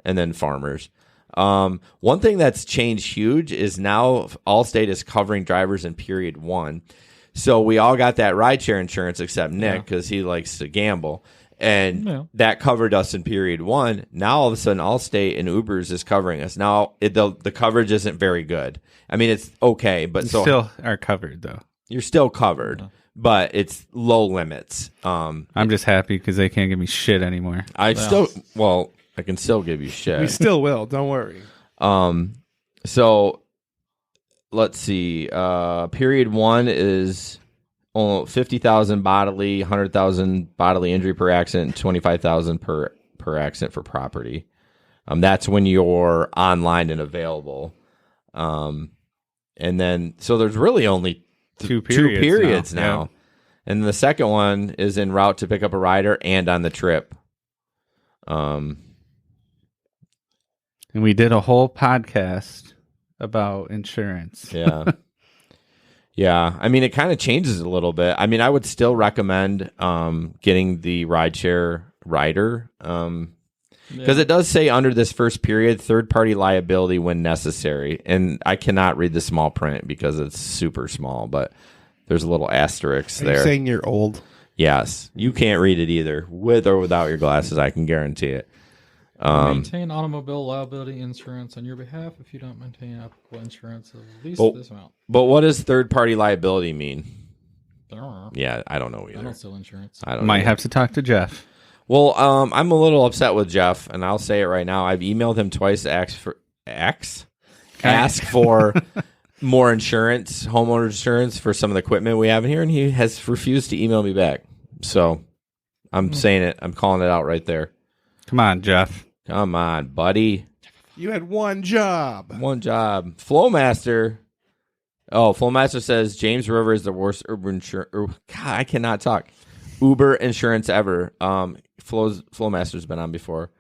and then Farmers. One thing that's changed huge is now Allstate is covering drivers in period 1. So we all got that rideshare insurance except Nick because he likes to gamble. And that covered us in period 1. Now all of a sudden, Allstate and Ubers is covering us. Now the coverage isn't very good. I mean, it's okay, but You so still are covered though. you're still covered, but it's low limits. I'm just happy because they can't give me shit anymore. I can still give you We shit. still will. Don't worry. So let's see. Period 1 is 50,000 bodily, 100,000 bodily injury per accident, 25,000 per accident for property. That's when you're online and available. And then so there's really only Two two periods periods now. now. And the second one is en route to pick up a rider and on the trip. And we did a whole podcast about insurance. Yeah. Yeah. I mean, it kind of changes a little bit. I mean, I would still recommend getting the rideshare rider because it does say under this first period, third-party liability when necessary. And I cannot read the small print because it's super small, but there's a little asterisk Are there. you saying you're old? Yes. You can't read it either, with or without your glasses. I can guarantee it. Maintain automobile liability insurance on your behalf if you don't maintain applicable insurance of at least this amount. But what does third-party liability mean? I don't know. Yeah, I don't know I either. don't sell insurance. I don't Might know. have to talk to Jeff. Well, I'm a little upset with Jeff, and I'll say it right now. I've emailed him twice to ask for more insurance, homeowner insurance for some of the equipment we have in here, and he has refused to email me back. So I'm saying it. I'm calling it out right there. Come on, Jeff. Come on, buddy. You had one job. One job. Flowmaster. Oh, Flowmaster says James River is the worst Uber insurance. God, I cannot talk. Uber insurance ever. Flowmaster's been on before.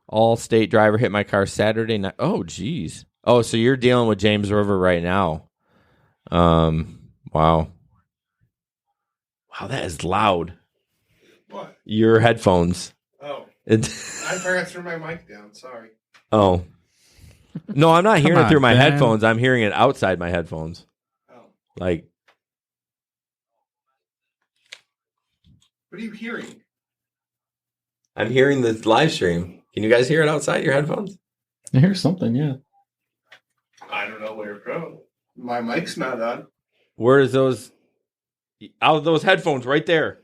All-state driver hit my car Saturday night. Oh, geez. Oh, so you're dealing with James River right now. Wow. Wow, that is loud. What? Your headphones. Oh. I forgot to turn my mic down. Sorry. Oh. No, I'm not hearing it through my Ben. headphones. I'm hearing it outside my headphones. Oh. Like, What are you hearing? I'm hearing the live stream. Can you guys hear it outside your headphones? I hear something, yeah. I don't know where from. My mic's not on. Where is those? Out of those headphones right there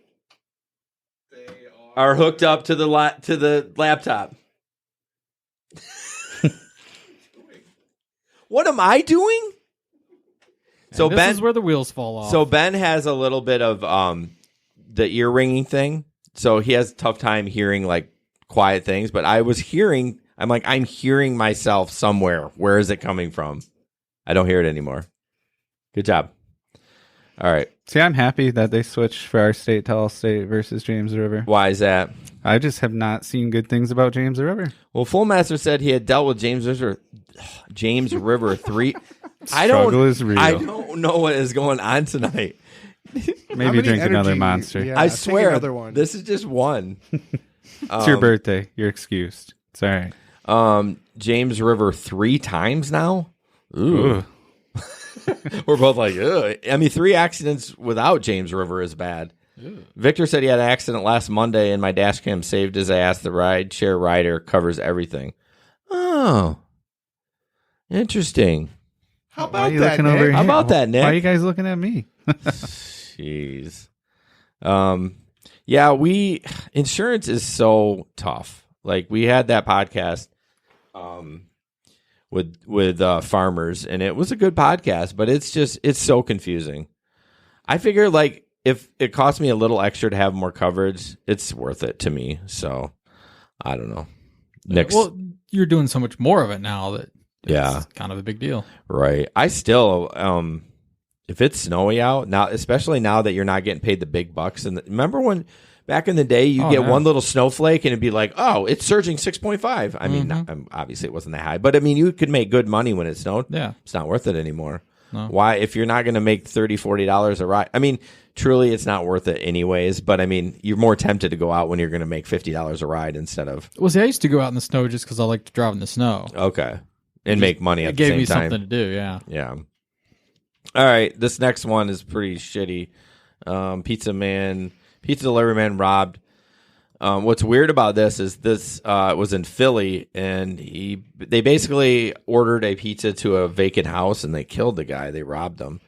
They are hooked up to the laptop. What am I doing? So And this is where the wheels fall off. So Ben has a little bit of the ear ringing thing. So he has a tough time hearing like quiet things. But I'm hearing myself somewhere. Where is it coming from? I don't hear it anymore. Good job. All right. See, I'm happy that they switched for our state to All-State versus James River. Why is that? I just have not seen good things about James River. Well, Fullmaster said he had dealt with James River 3. Struggle is real. I don't know what is going on tonight. Maybe drink another Monster. Yeah, I take swear, another one. this is just one. It's your birthday. You're excused. It's all right. James River 3 times now. Ooh. Ooh. We're both like, ugh. I mean, 3 accidents without James River is bad. Ew. Victor said he had an accident last Monday, and my dash cam saved his ass. The Rideshare rider covers everything. Oh, interesting. How Why are about you that, looking Nick? over here? How about that, Nick? Why are you guys looking at me? Jeez. Yeah, insurance is so tough. Like we had that podcast with farmers, and it was a good podcast, but it's so confusing. I figure like if it costs me a little extra to have more coverage, it's worth it to me. So I don't know. Next, Well, you're doing so much more of it now that Yeah. it's kind of a big deal. right. I still if it's snowy out now, especially now that you're not getting paid the big bucks. And remember when back in the day you get one little snowflake and it'd be like, oh, it's surging 6.5. I mean, obviously it wasn't that high, but I mean, you could make good money when it snowed. Yeah. It's not worth it anymore. No. Why, if you're not going to make $30, $40 a ride? I mean, truly, it's not worth it anyways. But I mean, you're more tempted to go out when you're going to make $50 a ride instead of Well, see, I used to go out in the snow just because I like to drive in the snow. okay and make money at It the gave same me time. something to do, yeah. Yeah. All right. This next one is pretty shitty. Pizza delivery man robbed. What's weird about this is this was in Philly, and they basically ordered a pizza to a vacant house, and they killed the guy. They robbed him.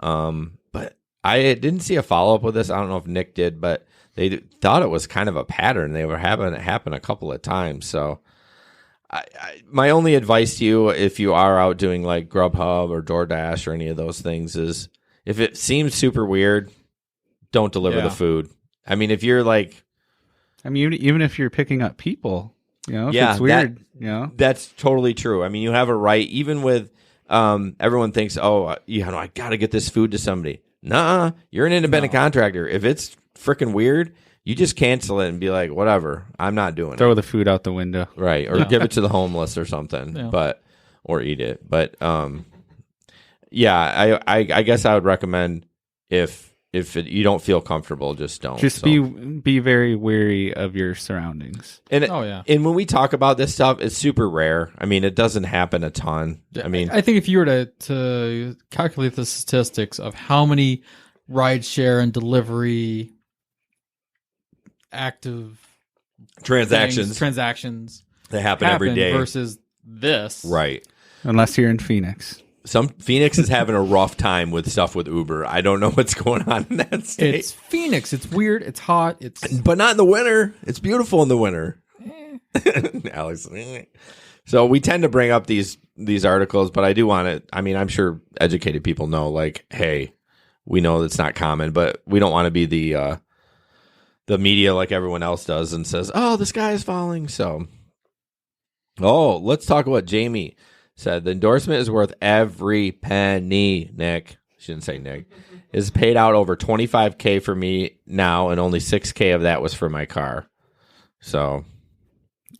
But I didn't see a follow up with this. I don't know if Nick did, but they thought it was kind of a pattern. They were having it happen a couple of times. So, my only advice to you, if you are out doing like Grubhub or DoorDash or any of those things, is if it seems super weird, don't deliver the food. I mean, if you're like, I mean, even if you're picking up people, if Yeah, it's weird, that's totally true. I mean, you have a right, even with everyone thinks, oh, I got to get this food to somebody. Nuh-uh, you're an independent contractor. If it's freaking weird, you just cancel it and be like, whatever, I'm not doing throw it. the food out the window. Right, or give it to the homeless or something, Yeah. or eat it. But yeah, I guess I would recommend if you don't feel comfortable, just don't. Just be very wary of your surroundings. And and when we talk about this stuff, it's super rare. I mean, it doesn't happen a ton. I mean, I think if you were to calculate the statistics of how many rideshare and delivery active transactions that happen every day versus this, right? Unless you're in Phoenix. Phoenix is having a rough time with stuff with Uber. I don't know what's going on in that state. It's Phoenix. It's weird. It's hot. It's but not in the winter. It's beautiful in the winter. Alex, So we tend to bring up these articles, but I do want to. I mean, I'm sure educated people know, like, hey, we know it's not common, but we don't want to be the media like everyone else does and says, "Oh, the sky is falling." So, let's talk about what Jamie said. The endorsement is worth every penny. Nick, she didn't say Nick, is paid out over $25,000 for me now, and only $6,000 of that was for my car. So,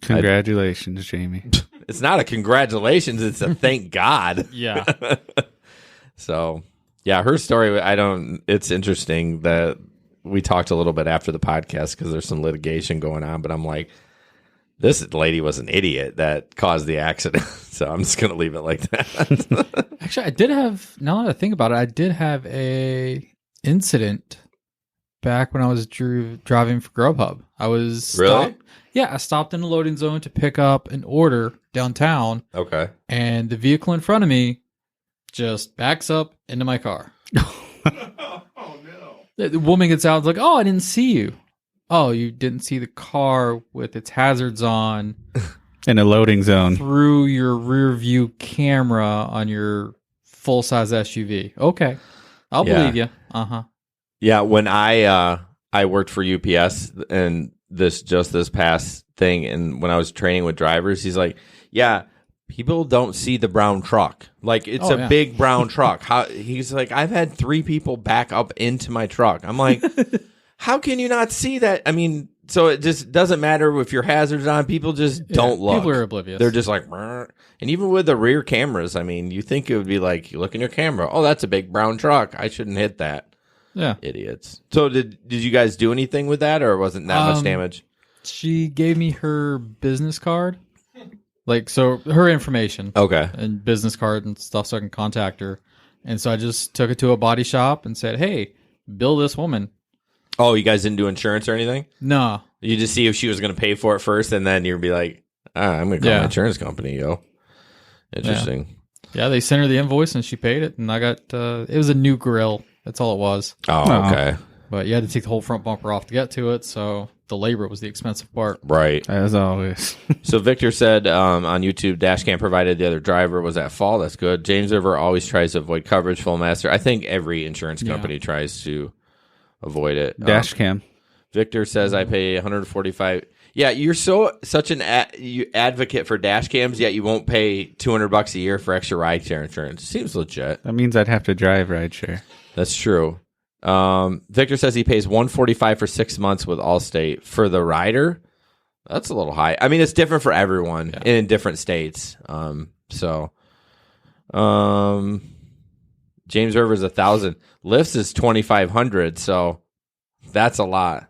congratulations, Jamie. It's not a congratulations; it's a thank God. Yeah. So, yeah, her story. It's interesting that we talked a little bit after the podcast because there's some litigation going on. But I'm like, this lady was an idiot that caused the accident. So I'm just gonna leave it like that. Actually, I did have. Now that I think about it, I did have a incident back when I was driving for Grubhub. I was Really? Yeah, I stopped in the loading zone to pick up an order downtown, Okay. and the vehicle in front of me just backs up into my car. Oh no! The woman gets out and is like, "Oh, I didn't see you. Oh, you didn't see the car with its hazards on In a loading zone. through your rear view camera on your full size SUV. Okay, I'll Yeah. believe you. Uh-huh. Yeah, when I worked for UPS and this past thing, and when I was training with drivers, he's like, "Yeah, people don't see the brown truck. Like it's Oh, a yeah. big brown truck." He's like, "I've had 3 people back up into my truck." I'm like, "How can you not see that?" I mean, so it just doesn't matter if your hazards on. People just don't look. People are oblivious. They're just like, "Brr." And even with the rear cameras, I mean, you think it would be like, you look in your camera, oh, that's a big brown truck. I shouldn't hit that. Yeah. Idiots. So did you guys do anything with that, or wasn't that much damage? She gave me her business card. Like, so her information Okay. and business card and stuff so I can contact her. And so I just took it to a body shop and said, "Hey, bill this woman." Oh, you guys didn't do insurance or anything? No. You just see if she was going to pay for it first, and then you'd be like, I'm going to call my insurance company, yo. Interesting. Yeah, they sent her the invoice and she paid it. And I got, it was a new grill. That's all it was. Oh, okay. But you had to take the whole front bumper off to get to it. So the labor was the expensive part. Right. As always. So Victor said on YouTube, Dashcam provided the other driver was at fault. That's good. James River always tries to avoid coverage. Full Master. I think every insurance company tries to avoid it. Dash cam. Victor says I pay 145. Yeah, you're such an advocate for dash cams, yet you won't pay $200 a year for extra rideshare insurance. Seems legit. That means I'd have to drive rideshare. That's true. Victor says he pays $145 for 6 months with Allstate for the rider. That's a little high. I mean, it's different for everyone in different states. James River's 1,000. Lyft's is 2,500. So that's a lot.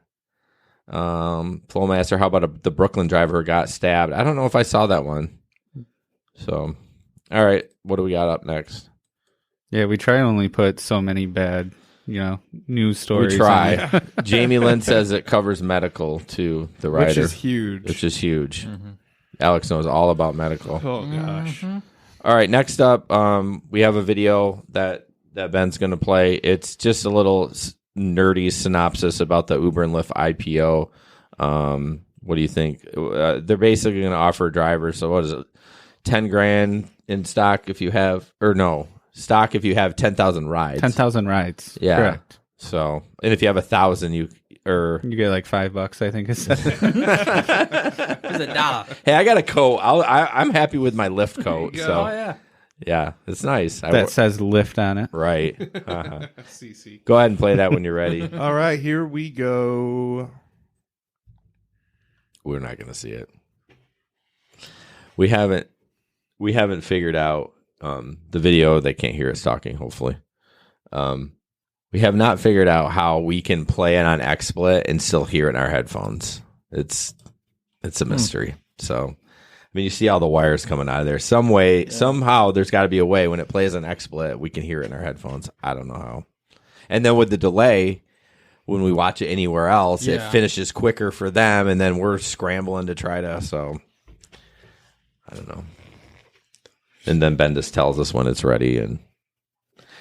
Flowmaster, how about the Brooklyn driver who got stabbed? I don't know if I saw that one. So, all right, what do we got up next? Yeah, we try to only put so many bad, news stories. We try. Jamie Lynn says it covers medical to the rider, Which is huge. Mm-hmm. Alex knows all about medical. Oh gosh. All right, next up, we have a video that Ben's going to play. It's just a little nerdy synopsis about the Uber and Lyft IPO. What do you think? They're basically going to offer drivers. So what is it? 10 grand in stock if you have, stock if you have 10,000 rides. 10,000 rides. Yeah. Correct. So, and if you have 1,000, you get like $5, I think. It's $1. Hey, I got a coat. I'm happy with my Lyft coat. go. So Oh, yeah. yeah, it's nice. That says Lyft on it. Right. CC. Go ahead and play that when you're ready. All right, here we go. We're not going to see it. We haven't figured out the video. They can't hear us talking, hopefully. We have not figured out how we can play it on XSplit and still hear it in our headphones. It's a mystery. So, I mean, you see all the wires coming out of there. Somehow there's got to be a way when it plays on XSplit, we can hear it in our headphones. I don't know how. And then with the delay, when we watch it anywhere else, it finishes quicker for them, and then we're scrambling to try to, so I don't know. And then Ben just tells us when it's ready. And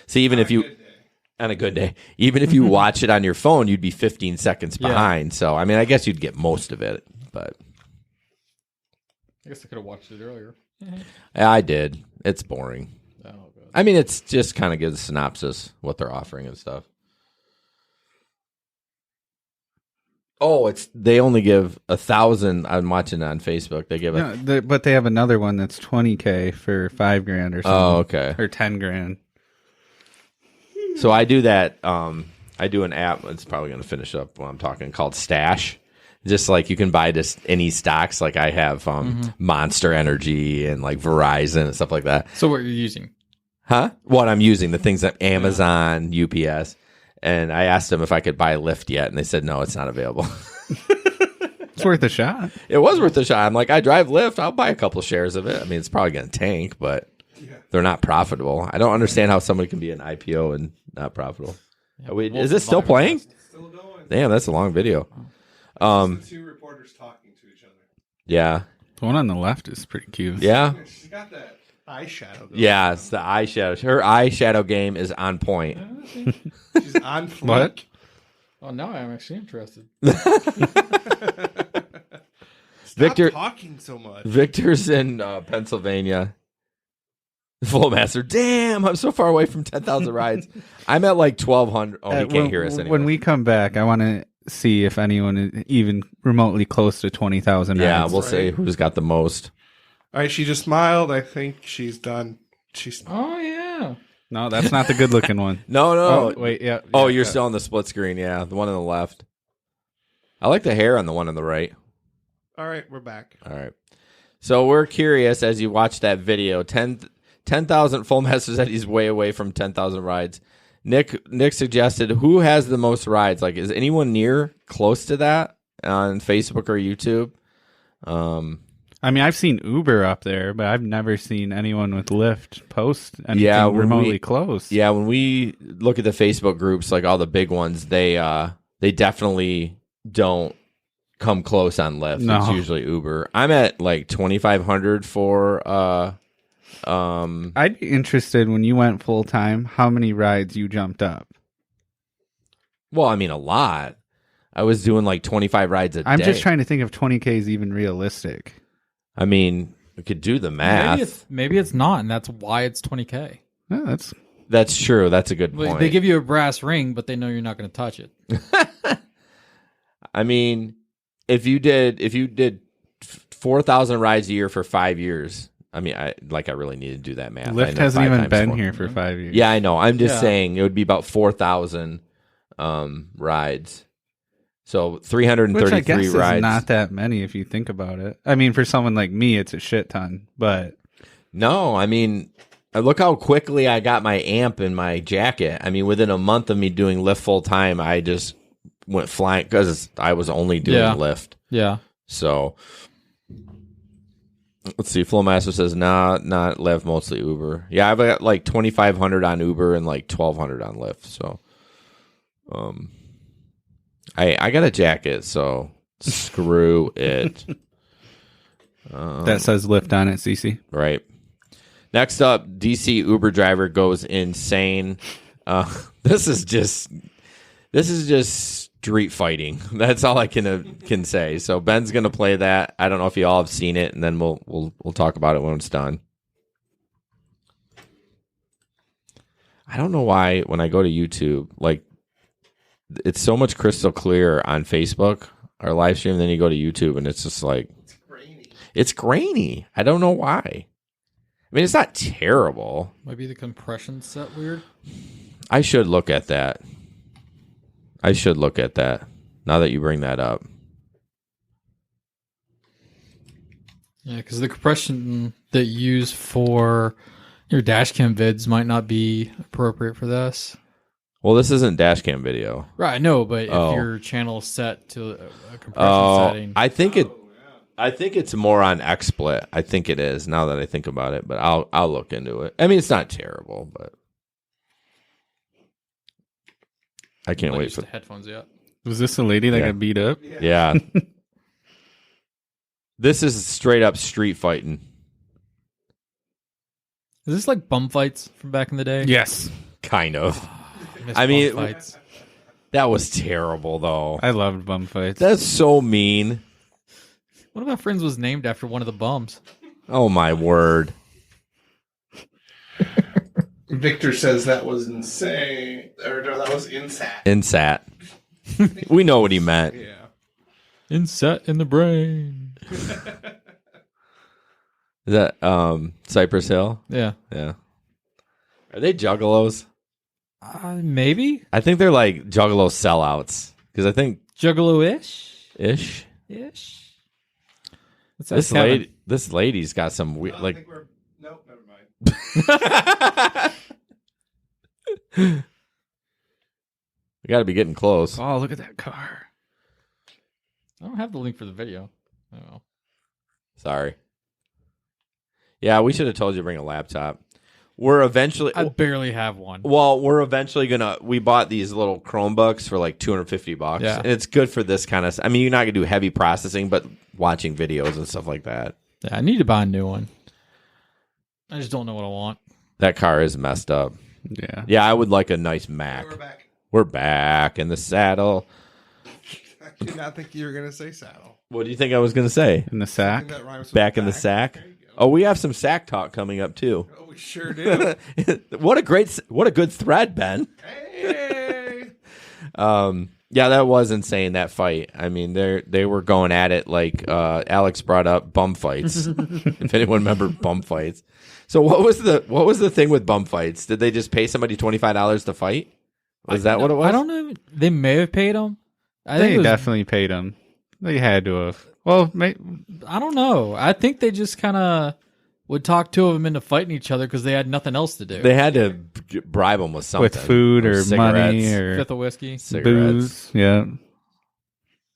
see, even if you, on a good day, even if you watch it on your phone, you'd be 15 seconds behind. So, I mean, I guess you'd get most of it, but. I guess I could have watched it earlier. Yeah, I did. It's boring. Oh, God. I mean, it's just kind of gives a synopsis what they're offering and stuff. Oh, they only give 1,000. I'm watching it on Facebook. They give but they have another one that's $20K for $5,000 or something. Oh, okay. Or $10,000. So I do that. I do an app. It's probably going to finish up when I'm talking, called Stash. Just like you can buy just any stocks. Like I have Monster Energy and like Verizon and stuff like that. So what you're using? Huh? What I'm using, the things that Amazon, UPS. And I asked them if I could buy Lyft yet, and they said no, it's not available. It's worth a shot. It was worth a shot. I'm like, I drive Lyft. I'll buy a couple shares of it. I mean, it's probably going to tank, but they're not profitable. I don't understand how somebody can be an IPO and not profitable. Yeah, Is it still playing? Still going. Damn, that's a long video. The two reporters talking to each other. Yeah. The one on the left is pretty cute. Yeah. She's got that eyeshadow. Going. Yeah, it's the eyeshadow. Her eyeshadow game is on point. She's on fleek. What? Oh, now I'm actually interested. Stop talking so much. Victor's in Pennsylvania. Fullmaster. Damn, I'm so far away from 10,000 rides. I'm at like 1,200. Oh, he can't hear us anymore. When we come back, I want to see if anyone is even remotely close to 20,000 rides. Yeah, we'll say who's got the most. All right, she just smiled. I think she's done. She's. Oh, yeah. No, that's not the good looking one. No. Oh, wait, yeah. Oh, you're still on the split screen. Yeah, the one on the left. I like the hair on the one on the right. All right, we're back. All right. So we're curious as you watch that video. 10,000 Fullmaster said he's way away from 10,000 rides. Nick suggested, who has the most rides? Like, is anyone near close to that on Facebook or YouTube? I mean, I've seen Uber up there, but I've never seen anyone with Lyft post anything remotely close. Yeah, when we look at the Facebook groups, like all the big ones, they definitely don't come close on Lyft. No. It's usually Uber. I'm at like 2,500 for I'd be interested when you went full time, how many rides you jumped up. well, I mean a lot. I was doing like 25 rides a day. I'm just trying to think if 20K is even realistic. I mean, we could do the math. Maybe it's not, and that's why it's 20K. Yeah, That's true. That's a good Like, point. they give you a brass ring, but they know you're not going to touch it. I mean, if you did 4,000 rides a year for 5 years, I mean, I really need to do that math. I Lyft know hasn't 5 even times been 4. here for 5 years. Yeah, I know. I'm just Yeah. saying it would be about 4,000 rides. So 333 Which I guess rides. is not that many if you think about it. I mean, for someone like me, it's a shit ton. But No, I mean, look how quickly I got my amp in my jacket. I mean, within a month of me doing Lyft full time, I just went flying because I was only doing Lyft. Yeah. So let's see. Flowmaster says not Lyft, mostly Uber. Yeah, I've got like 2,500 on Uber and like 1,200 on Lyft. So, I got a jacket, so screw it. that says Lyft on it, CC. Right. Next up, DC Uber driver goes insane. This is just street fighting. That's all I can say. So Ben's gonna play that. I don't know if you all have seen it, and then we'll talk about it when it's done. I don't know why when I go to YouTube, like it's so much crystal clear on Facebook, our live stream, then you go to YouTube and it's just like it's grainy. I don't know why. I mean, it's not terrible. Might be the compression set weird. I should look at that. Now that you bring that up. Yeah, because the compression that you use for your dashcam vids might not be appropriate for this. Well, this isn't dashcam video. Right, I know, but if your channel is set to a compression setting, I think it's more on XSplit. I think it is now that I think about it, but I'll look into it. I mean, it's not terrible, but I can't wait for the headphones yet. Was this a lady that Yeah. got beat up? Yeah. This is straight up street fighting. Is this like bum fights from back in the day? Yes. Kind of. Miss I mean, bum fights. That was terrible though. I loved bum fights. That's so mean. One of my friends was named after one of the bums. Oh my word! Victor says that was insane. Or no, that was insat. Insat. We know what he meant. Yeah. Inset in the brain. Is that Cypress Hill? Yeah. Yeah. Are they juggalos? Maybe. I think they're like juggalo sellouts because I think Juggalo-ish? ish. Ish. What's This lady's got some weird I like. think we're... Nope, never mind. We got to be getting close. Oh, look at that car. I don't have the link for the video. Oh. Sorry. Yeah, we should have told you to bring a laptop. We're eventually. I barely have one. Well, we're eventually gonna. We bought these little Chromebooks for like $250, Yeah. and it's good for this kind of. I mean, you're not gonna do heavy processing, but watching videos and stuff like that. Yeah, I need to buy a new one. I just don't know what I want. That car is messed up. Yeah. Yeah, I would like a nice Mac. We're back. We're back in the saddle. I did not think you were going to say saddle. What do you think I was gonna say? In the I sack. think that rhymes with Back in the sack. There you go. Oh, we have some sack talk coming up too. Oh, we sure do. What a good thread, Ben. Hey! Yeah, that was insane, that fight. I mean, they were going at it like Alex brought up bum fights. If anyone remembered bum fights. So what was the thing with bum fights? Did they just pay somebody $25 to fight? Was that what it was? I don't know. They may have paid him. I think They it was, definitely paid him. They had to have. Well, I don't know. I think they just kind of would talk two of them into fighting each other because they had nothing else to do. They had to bribe them with something. with food or money cigarettes, or Fifth of whiskey. cigarettes. booze. Yeah.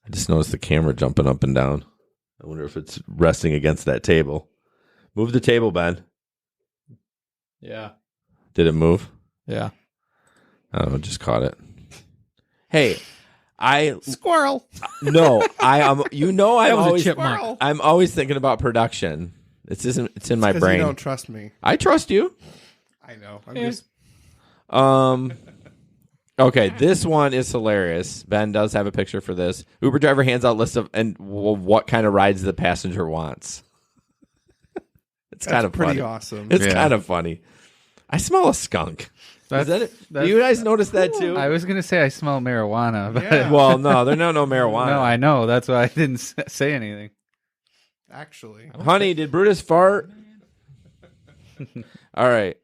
I just noticed the camera jumping up and down. I wonder if it's resting against that table. Move the table, Ben. Yeah. Did it move? Yeah. I don't know, just caught it. Hey, Squirrel. no, I am. You know, That was a chipmunk. Squirrel. I'm always thinking about production. It's in my Because brain. you don't trust me. I trust you. I know. I'm Yeah. just... Okay, this one is hilarious. Ben does have a picture for this. Uber driver hands out list of what kind of rides the passenger wants. It's kind of pretty funny. awesome. It's Yeah. kind of funny. I smell a skunk. Is that it? Do that's- you guys notice that too? I was gonna say I smell marijuana, but Yeah. Well, no, there's no marijuana. no, I know. That's why I didn't say anything. Actually. Honey, did Brutus fart? All right.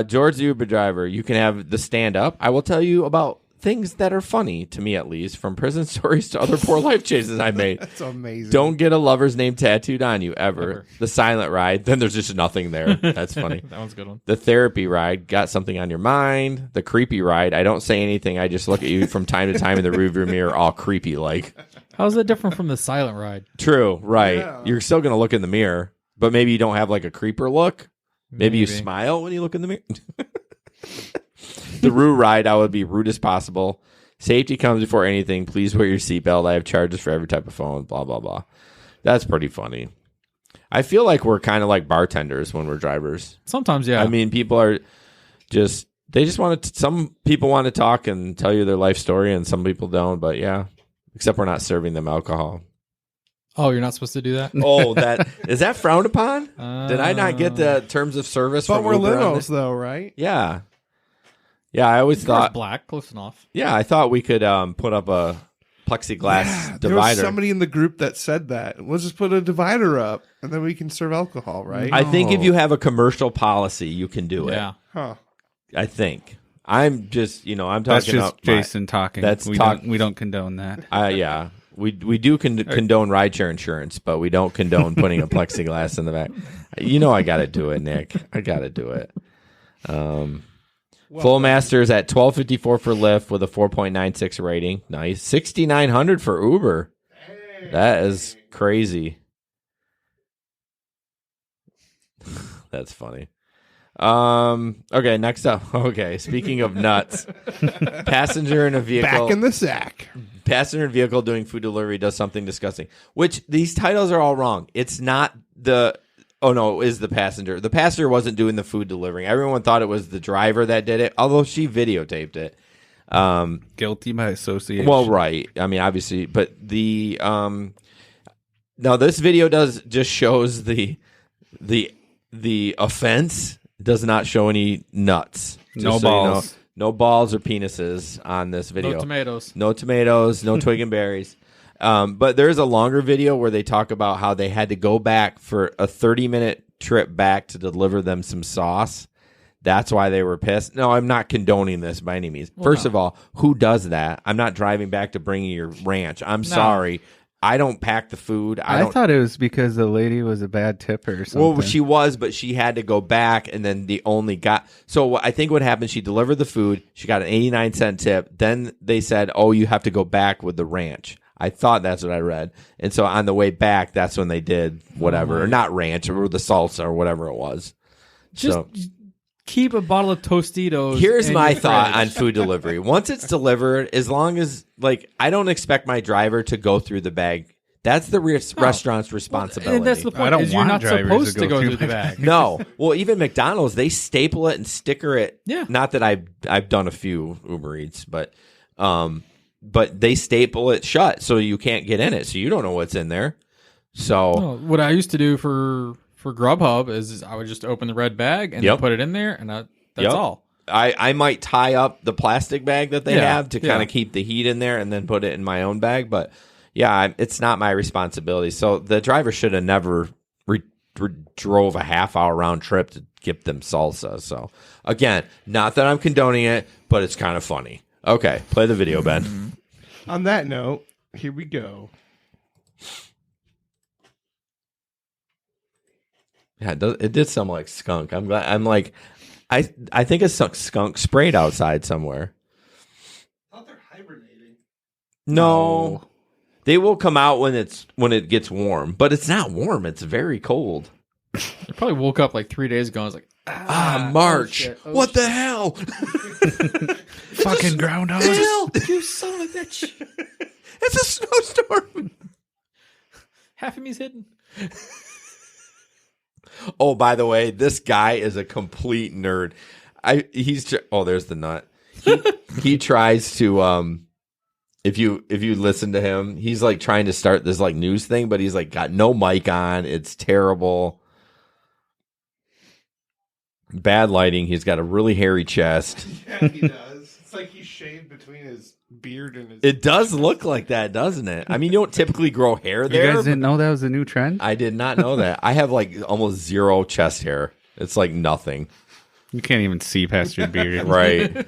George the Uber driver, you can have the stand up. I will tell you about things that are funny, to me at least, from prison stories to other poor life choices I made. That's amazing. Don't get a lover's name tattooed on you ever. The silent ride, then there's just nothing there. That's funny. That one's a good one. The therapy ride, got something on your mind. The creepy ride, I don't say anything. I just look at you from time to time in the rearview mirror, all creepy like. How's that different from the silent ride? True, right. Yeah. You're still going to look in the mirror, but maybe you don't have like a creeper look. Maybe you Maybe. smile when you look in the mirror. The Rue ride, I would be rude as possible. Safety comes before anything. Please wear your seatbelt. I have charges for every type of phone, blah, blah, blah. That's pretty funny. I feel like we're kind of like bartenders when we're drivers. Sometimes, yeah. I mean, people are just, they just want to, some people want to talk and tell you their life story and some people don't, but yeah, except we're not serving them alcohol. oh, you're not supposed to do that? Oh, is that frowned upon? Did I not get the terms of service But from we're Uber on limos, this? though, right? Yeah. Yeah, I always Car's thought, black, close enough. yeah, I thought we could put up a plexiglass There was divider. somebody in the group that said that. We'll just put a divider up, and then we can serve alcohol, right? I think if you have a commercial policy, you can do it. Yeah. Huh. I think. I'm just, I'm That's talking just about my- Jason talking. that's we talk- don't condone that. yeah. We do condone rideshare insurance, but we don't condone putting a plexiglass in the back. I got to do it, Nick. I got to do it. Full Masters at $12.54 for Lyft with a 4.96 rating. Nice. $6,900 for Uber. That is crazy. That's funny. Okay, next up. Okay, speaking of nuts, passenger in a vehicle. Back in the sack. Passenger in vehicle doing food delivery does something disgusting. Which these titles are all wrong. It's not the. Oh no, it is the passenger. The passenger wasn't doing the food delivering. Everyone thought it was the driver that did it, although she videotaped it. Guilty by association. Well, right. I mean, obviously, but the Now this video just shows the offense. Does not show any nuts. No Just so you know. balls. No balls or penises on this video. No tomatoes. No tomatoes, no twig and berries. But there's a longer video where they talk about how they had to go back for a 30-minute trip back to deliver them some sauce. That's why they were pissed. No, I'm not condoning this by any means. First of all, who does that? I'm not driving back to bring you your ranch. I'm sorry. I don't pack the food. I thought it was because the lady was a bad tipper or something. Well, she was, but she had to go back, and then the only got. So I think what happened, she delivered the food. She got an 89-cent tip. Then they said, "Oh, you have to go back with the ranch." I thought that's what I read, and so on the way back, that's when they did whatever, or not ranch, or the salsa, or whatever it was. Just keep a bottle of Tostitos. Here's in my your thought fridge. on food delivery. Once it's delivered, as long as I don't expect my driver to go through the bag. That's the restaurant's responsibility. And that's the point. I don't is you're want not drivers supposed to to go go through through the my bag. No. Well, even McDonald's, they staple it and sticker it. Yeah. Not that I've done a few Uber Eats, but they staple it shut so you can't get in it. So you don't know what's in there. So Oh, what I used to do for Grubhub is I would just open the red bag and Yep. put it in there, and that's Yep. all. I might tie up the plastic bag that they Yeah, have to kind of keep the heat in there and then put it in my own bag. But yeah, it's not my responsibility. So the driver should have never drove a half-hour round trip to get them salsa. So again, not that I'm condoning it, but it's kind of funny. Okay, play the video, Ben. On that note, here we go. Yeah, it did sound like skunk. I'm glad. I'm like, I think it's skunk sprayed outside somewhere. I thought they're hibernating. No. They will come out when it gets warm, but it's not warm. It's very cold. I probably woke up like 3 days ago and was like, March. oh, what the hell? Fucking groundhog. you son of a bitch. It's a snowstorm. Half of me's hidden. Oh, by the way, this guy is a complete nerd. There's the nut. He tries to if you listen to him, he's like trying to start this like news thing, but he's like got no mic on. It's terrible. Bad lighting. He's got a really hairy chest. Yeah, he does. It's like he's shaved between his beard and his. It does look like that, doesn't it? I mean, you don't typically grow hair You there. guys didn't know that was a new trend? I did not know that. I have like almost zero chest hair. It's like nothing. You can't even see past your beard. Right.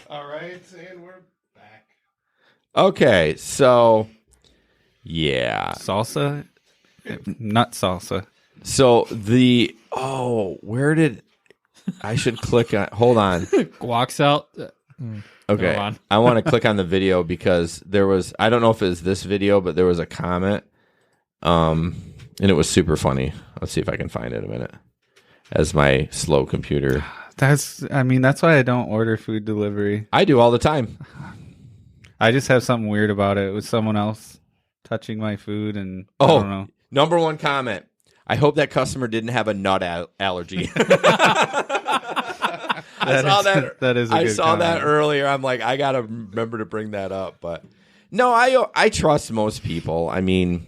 All right, and we're back. Okay, so yeah. Salsa? Nut salsa. So where did I should click on? Hold on. Walks out. Okay, Go on. I want to click on the video because there was, I don't know if it was this video, but there was a comment, and it was super funny. Let's see if I can find it in a minute. As my slow computer, That's why I don't order food delivery. I do all the time. I just have something weird about it. It was someone else touching my food, and I don't know. Number one comment. I hope that customer didn't have a nut allergy. I saw that. That is. I saw that earlier. I'm like, I gotta remember to bring that up. But no, I trust most people. I mean,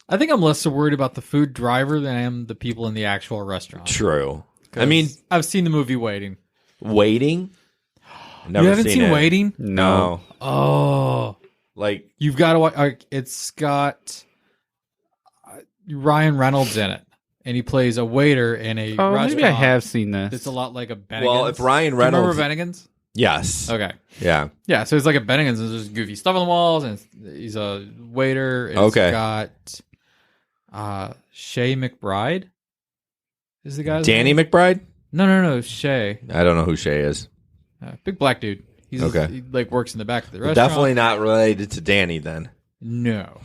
I think I'm less so worried about the food driver than I am the people in the actual restaurant. true. I mean, I've seen the movie Waiting. Waiting. Never You haven't seen it. Waiting? No. Oh, Like, you've got to watch. It's got Ryan Reynolds in it, and he plays a waiter in a Oh, restaurant. maybe I have seen this. It's a lot like a Bennigan's. well, if Ryan Do you remember Reynolds, Bennigan's? yes, Okay. yeah, Yeah, so it's like a Bennigan's. There's just goofy stuff on the walls, and he's a waiter. It's Okay. got Shay McBride is the guy. Danny McBride. No, Shay. I don't know who Shay is. Big black dude. He's Okay. He like works in the back of the restaurant. Definitely not related to Danny then. No.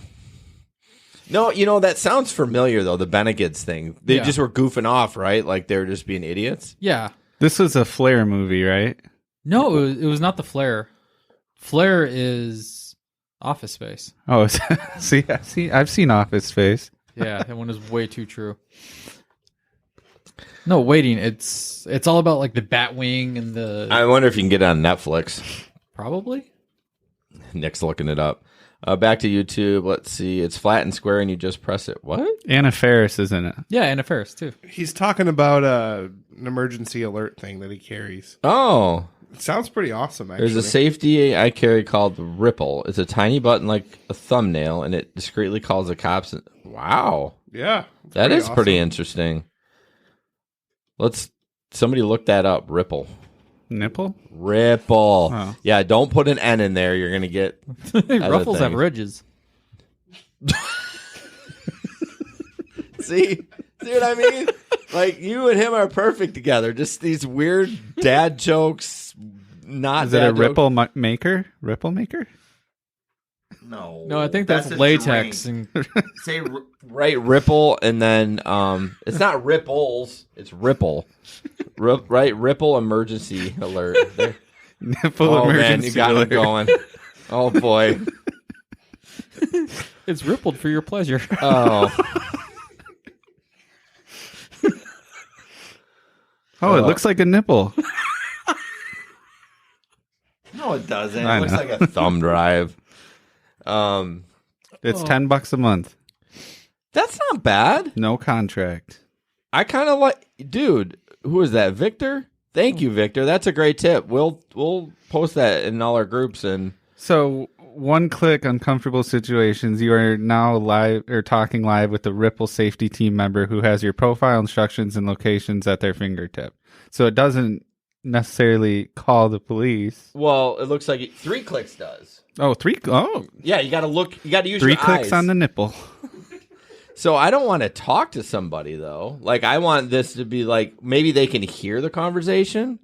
No, that sounds familiar though. The Bennigan's thing. They Yeah. just were goofing off, right? Like they were just being idiots. Yeah. This was a Flair movie, right? No, it was not the Flair. Flair is Office Space. Oh, see, I've seen Office Space. Yeah, that one is way too true. No, Waiting. It's all about like the Batwing and the I wonder if you can get it on Netflix. probably. Nick's looking it up. Back to YouTube. Let's see. It's flat and square, and you just press it. What? Anna Faris is in it. Yeah, and a Ferris too. He's talking about an emergency alert thing that he carries. Oh, It sounds pretty awesome, actually. there's a safety I carry called Ripple. It's a tiny button like a thumbnail, and it discreetly calls the cops. Wow, Yeah. it's that is pretty awesome. interesting. Somebody look that up. Ripple. Nipple? Ripple. Oh. Yeah, don't put an N in there. You're gonna get Ruffles have things. ridges. See what I mean? Like you and him are perfect together. Just these weird dad jokes. Not Is it dad a jokes. ripple maker? Ripple maker? No, I think that's a latex. drink. And Say right ripple, and then it's not ripples. It's ripple. Right ripple emergency alert. There. Nipple Oh emergency man, you got alert. it going. Oh boy. it's rippled for your pleasure. Oh. Oh, it looks like a nipple. No, it doesn't. I It looks know. like a thumb drive. It's $10 a month. That's not bad. No contract. I kind of like, dude. Who is that, Victor? Thank you, Victor. That's a great tip. We'll post that in all our groups. And So, one click uncomfortable situations. You are now live or talking live with the Ripple safety team member who has your profile instructions and locations at their fingertip. So it doesn't necessarily call the police. well, it looks like 3 clicks does. Oh, Yeah, you got to look. You got to use 3 your clicks eyes. on the nipple. So I don't want to talk to somebody though. Like I want this to be like maybe they can hear the conversation.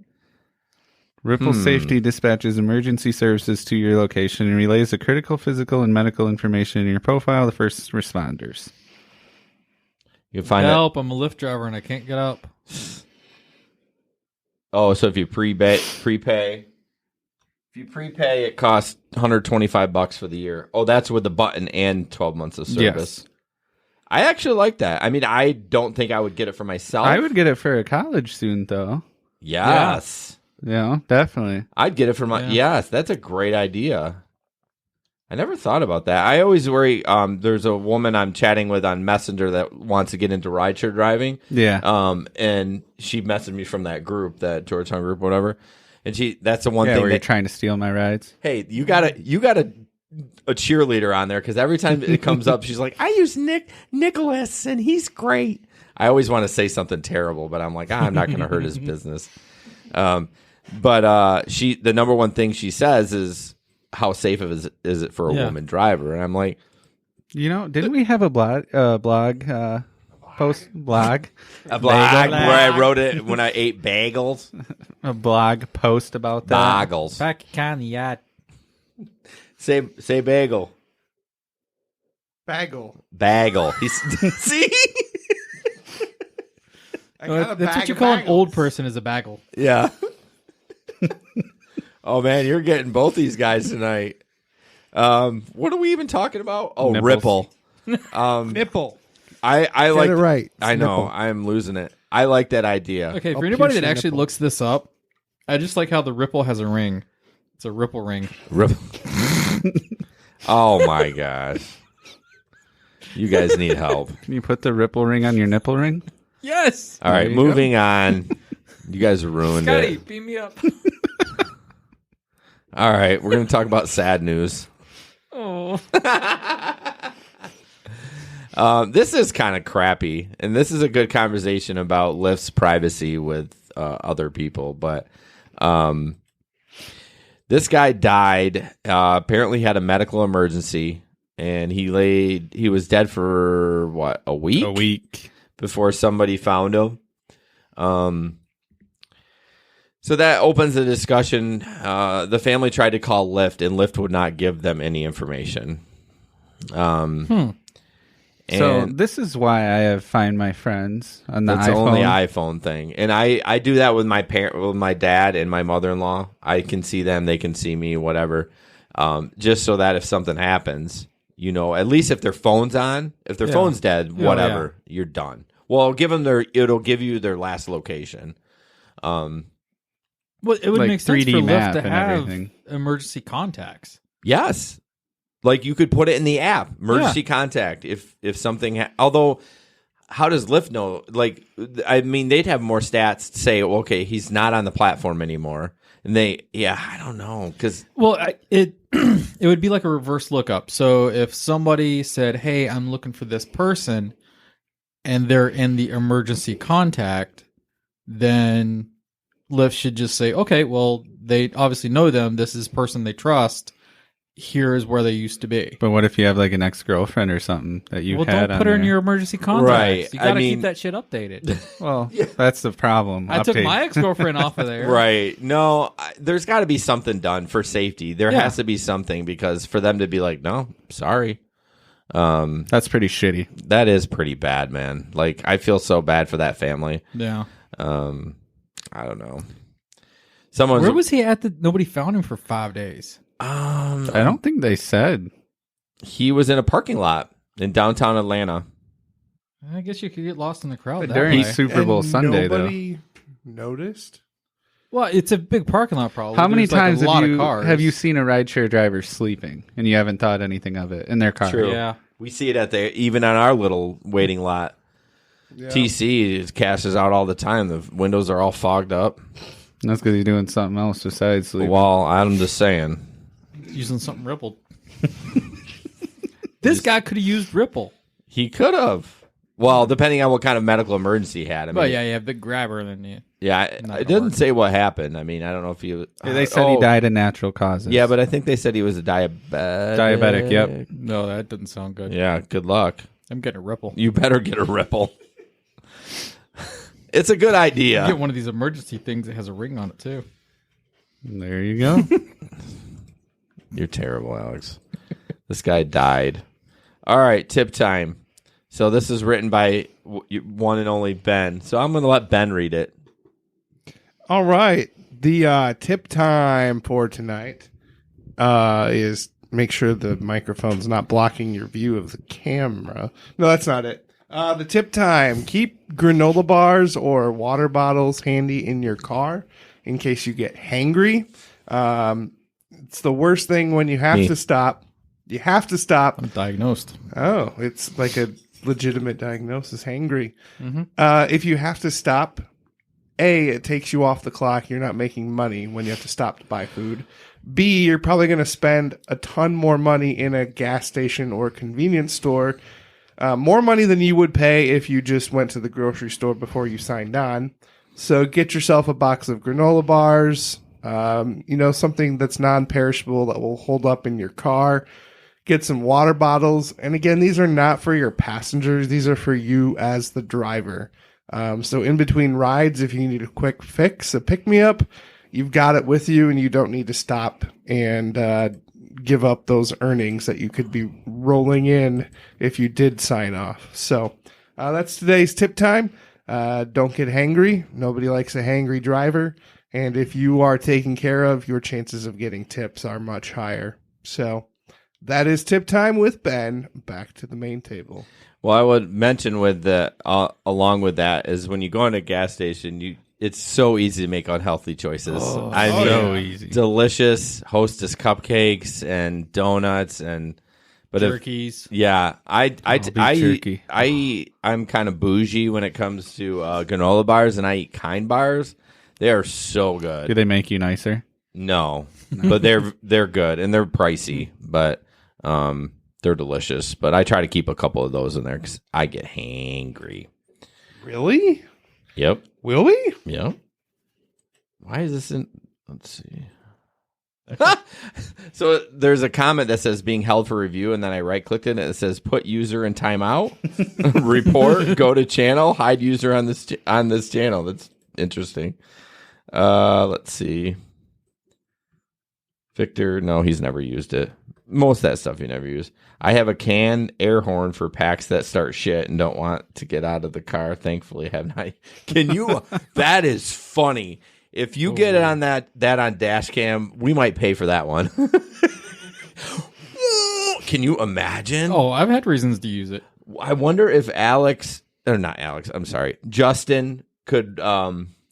Ripple Safety dispatches emergency services to your location and relays the critical physical and medical information in your profile to first responders. You can find Help! I'm a Lyft driver and I can't get up. Oh, so if you prepay, it costs $125 for the year. Oh, that's with the button and 12 months of service. Yes. I actually like that. I mean, I don't think I would get it for myself. I would get it for a college student, though. Yes. Yeah, definitely. I'd get it for my. Yeah. Yes, that's a great idea. I never thought about that. I always worry. There's a woman I'm chatting with on Messenger that wants to get into rideshare driving. Yeah. And she messaged me from that group, that Georgetown group, whatever. And that's the one Yeah, thing where you're that, trying to steal my rides. hey, you got a cheerleader on there because every time it comes up, she's like, I use Nicholas and he's great. I always want to say something terrible, but I'm like, I'm not going to hurt his business. But the number one thing she says is, how safe is it for a woman driver? And I'm like, You know, didn't we have a blog post a blog where I wrote it when I ate bagels. a blog post about that? Bagels. Back on the yacht. Say bagel. Bagel. See? I got a That's bag what you of call an bagels. old person is a bagel. Yeah. Oh man, you're getting both these guys tonight. What are we even talking about? Oh, Nipples. Ripple. Nipple. I like it right. It's I know. nipple. I'm losing it. I like that idea. Okay, for I'll anybody pierce that your actually nipple. looks this up, I just like how the Ripple has a ring. It's a Ripple ring. Ripple. Oh my gosh. You guys need help. Can you put the Ripple ring on your nipple ring? Yes. All right, you moving on. You guys ruined Scotty, it. beam me up. All right, we're going to talk about sad news. Oh. This is kind of crappy, and this is a good conversation about Lyft's privacy with other people. But this guy died. Apparently, had a medical emergency, and he was dead for what, a week? A week. Before somebody found him. So that opens the discussion. The family tried to call Lyft, and Lyft would not give them any information. So And this is why I Find My Friends on the that's iPhone. the only iPhone thing. And I do that with with my dad and my mother-in-law. I can see them, they can see me, whatever. Just so that if something happens, you know, at least if their phone's on, if their phone's dead, whatever, you're done. Well, it'll give you their last location. Well, it would Like make sense 3D for Lyft map to and have everything. emergency contacts. Yes. Like you could put it in the app, emergency contact. If something, although how does Lyft know? Like, I mean, they'd have more stats to say, okay, he's not on the platform anymore. And I don't know. It would be like a reverse lookup. So if somebody said, hey, I'm looking for this person, and they're in the emergency contact, then Lyft should just say, okay, well, they obviously know them. This is a person they trust. Here is where they used to be. But what if you have like an ex-girlfriend or something that you had don't put her in your emergency contacts. Right. You got to keep that shit updated. Well, that's the problem. I took my ex-girlfriend off of there. Right. No, there's got to be something done for safety. There has to be something, because for them to be like, no, sorry. That's pretty shitty. That is pretty bad, man. Like, I feel so bad for that family. Yeah. I don't know. Where was he at? Nobody found him for 5 days. I don't think they said. He was in a parking lot in downtown Atlanta. I guess you could get lost in the crowd that During way. Super Bowl Sunday, nobody noticed? Well, it's a big parking lot probably. How many There's, like, times a lot of cars. have you seen a rideshare driver sleeping and you haven't thought anything of it in their car? True. Yeah. We see it even on our little waiting lot. Yeah. TC cashes out all the time. The windows are all fogged up. That's because he's doing something else besides sleeping. Well, I'm just saying. Using something Ripple. This guy could have used Ripple. He could have. Well, depending on what kind of medical emergency he had. I mean, But yeah, big grabber than you. Yeah, it doesn't say what happened. I mean, I don't know if he. They said he died of natural causes. Yeah, but I think they said he was a diabetic. Yep. No, that doesn't sound good. Yeah, good luck. I'm getting a Ripple. You better get a Ripple. It's a good idea. You get one of these emergency things that has a ring on it too. There you go. You're terrible, Alex. This guy died. All right, tip time. So this is written by one and only Ben. So I'm going to let Ben read it. All right. The tip time for tonight is make sure the microphone's not blocking your view of the camera. No, that's not it. The tip time. Keep granola bars or water bottles handy in your car in case you get hangry. It's the worst thing when you have to stop. You have to stop. I'm diagnosed. Oh, it's like a legitimate diagnosis, hangry. Mm-hmm. If you have to stop, A, it takes you off the clock. You're not making money when you have to stop to buy food. B, you're probably going to spend a ton more money in a gas station or convenience store. More money than you would pay if you just went to the grocery store before you signed on. So get yourself a box of granola bars, something that's non-perishable that will hold up in your car. Get some water bottles. And again, these are not for your passengers. These are for you as the driver. So in between rides, if you need a quick fix, a pick-me-up, you've got it with you and you don't need to stop and give up those earnings that you could be rolling in if you did sign off. So that's today's tip time. Don't get hangry. Nobody likes a hangry driver. And if you are taken care of, your chances of getting tips are much higher. So that is tip time with Ben. Back to the main table. Well, I would mention with the along with that is when you go into a gas station, it's so easy to make unhealthy choices. So easy. Delicious Hostess cupcakes and donuts but Turkeys. I'm kind of bougie when it comes to granola bars, and I eat Kind bars. They are so good. Do they make you nicer? No, but they're good and they're pricey, but they're delicious. But I try to keep a couple of those in there because I get hangry. Really? Yep. Will we? Yep. Why is this in? Let's see. So there's a comment that says being held for review, and then I right-clicked it, and it says put user in timeout, report, go to channel, hide user on this channel. That's interesting. Let's see. Victor, no, he's never used it. Most of that stuff he never used. I have a canned air horn for packs that start shit and don't want to get out of the car. Thankfully, have not. Can you? That is funny. If you get it on that on dash cam, we might pay for that one. Can you imagine? Oh, I've had reasons to use it. I wonder if Justin could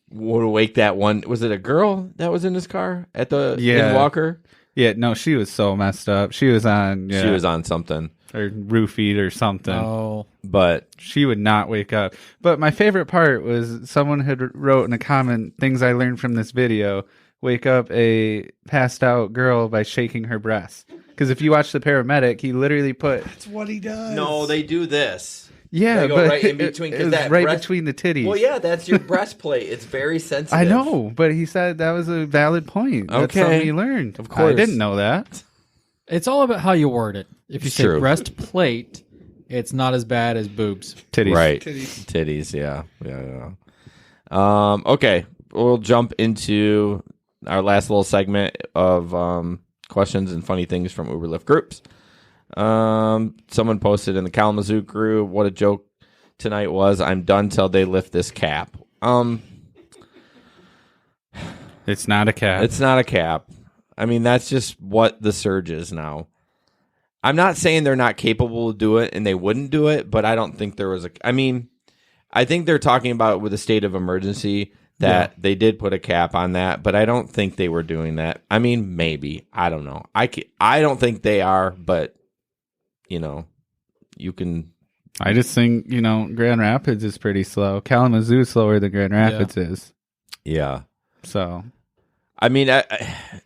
would wake that one. Was it a girl that was in his car at the in Walker? Yeah, no, she was so messed up. She was on She was on something, or roofied or something. Oh, but She would not wake up. But my favorite part was someone had wrote in a comment, things I learned from this video, wake up a passed out girl by shaking her breast. Because if you watch the paramedic, he literally put... That's what he does. no, they do this. Yeah, They go but right in between, 'cause it was that right breast- between the titties. Well, yeah, that's your breastplate. It's very sensitive. I know, but he said that was a valid point. That's Okay. something he learned. Of course. I didn't know that. it's all about how you word it. If you say True. breastplate, it's not as bad as boobs. Titties. Right. Titties. Titties, yeah. Okay, we'll jump into our last little segment of questions and funny things from Uber Lyft groups. Someone posted in the Kalamazoo group, what a joke tonight was. I'm done till they lift this cap. It's not a cap. It's not a cap. I mean, that's just what the surge is now. I'm not saying they're not capable of do it and they wouldn't do it, but I don't think there was I mean, I think they're talking about with a state of emergency that they did put a cap on that, but I don't think they were doing that. I mean, maybe. I don't know. I don't think they are, but, you can... I just think, Grand Rapids is pretty slow. Kalamazoo is slower than Grand Rapids is. Yeah. So... I mean,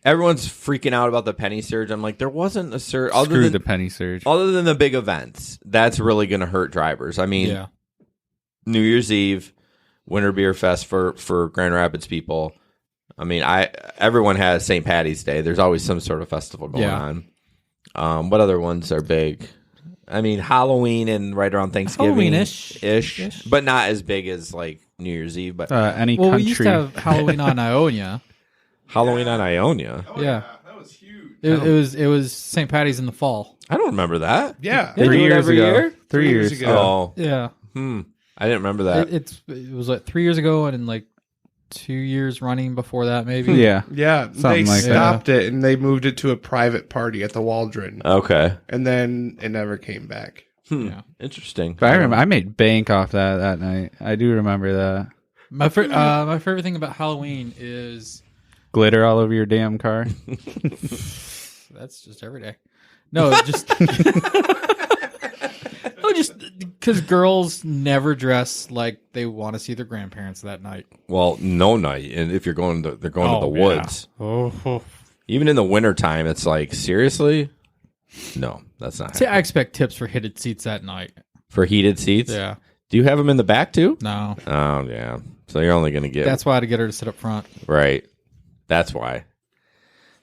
everyone's freaking out about the penny surge. I'm like, there wasn't a surge. Screw the penny surge. Other than the big events, that's really going to hurt drivers. I mean, Yeah. New Year's Eve, Winter Beer Fest for Grand Rapids people. I mean, everyone has St. Patty's Day. There's always some sort of festival going on. What other ones are big? I mean, Halloween and right around Thanksgiving Halloween-ish. but not as big as like New Year's Eve. But Any Well, country. we used to have Halloween on Ionia. Halloween on Ionia, Yeah. That was huge. It was St. Patty's in the fall. I don't remember that. Yeah. They do 3 it years every ago. year? 3 years ago. Oh, Yeah. I didn't remember that. It was like 3 years ago and like 2 years running before that maybe. Yeah. Yeah. Something they like that. stopped it and they moved it to a private party at the Waldron. Okay, And then it never came back. Yeah. interesting. But I remember I made bank off that night. I do remember that. My favorite thing about Halloween is Glitter all over your damn car. that's just every day. No, just because girls never dress like they want to see their grandparents that night. Well, no night, and if they're going to the yeah. woods, even in the wintertime, it's like seriously, no, that's not See, I expect tips for heated seats that night. for heated seats. Yeah, Do you have them in the back too? no, Oh yeah, so you're only going to get that's why I had to get her to sit up front. right. That's why.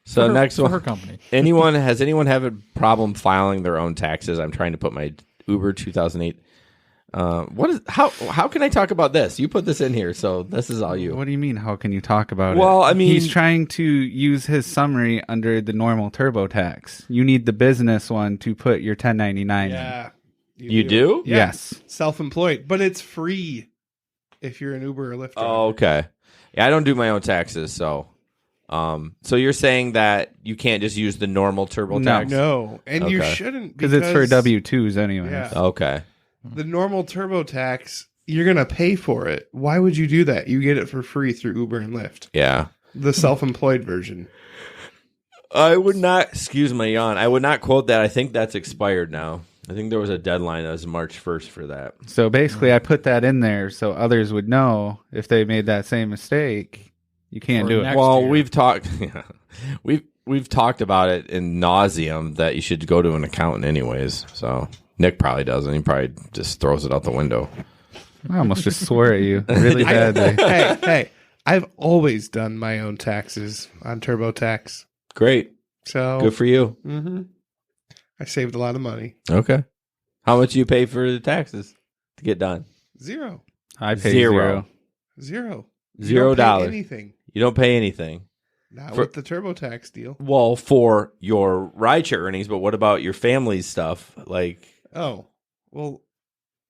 So For her- next for one, her company. has anyone have a problem filing their own taxes? I'm trying to put my Uber 2008. How can I talk about this? You put this in here, so this is all you. What do you mean? How can you talk about it? Well, I mean- he's trying to use his summary under the normal TurboTax. You need the business one to put your 1099 in. Yeah. You do? Yeah. Yes. Self-employed. But it's free if you're an Uber or Lyft driver. Oh, okay. Yeah, I don't do my own taxes, so. So you're saying that you can't just use the normal TurboTax? No. And you Okay. shouldn't. Because it's for W-2s anyway. Yeah. Okay. The normal TurboTax, you're going to pay for it. Why would you do that? You get it for free through Uber and Lyft. Yeah. The self-employed version. I would not, excuse my yawn, I would not quote that. I think that's expired now. I think there was a deadline that was March 1st for that. So basically, I put that in there so others would know if they made that same mistake. You can't Or do it. next Well, year. we've talked we've talked about it in nauseum that you should go to an accountant anyways. So Nick probably doesn't. He probably just throws it out the window. I almost just swore at you really badly. Hey, I've always done my own taxes on TurboTax. Great. So Good for you. I saved a lot of money. Okay. How much do you pay for the taxes to get done? Zero. I pay Zero. zero. You don't pay $0. anything. You don't pay anything. Not For- with the TurboTax deal. Well, for your rideshare earnings, but what about your family's stuff? Like, Oh, well,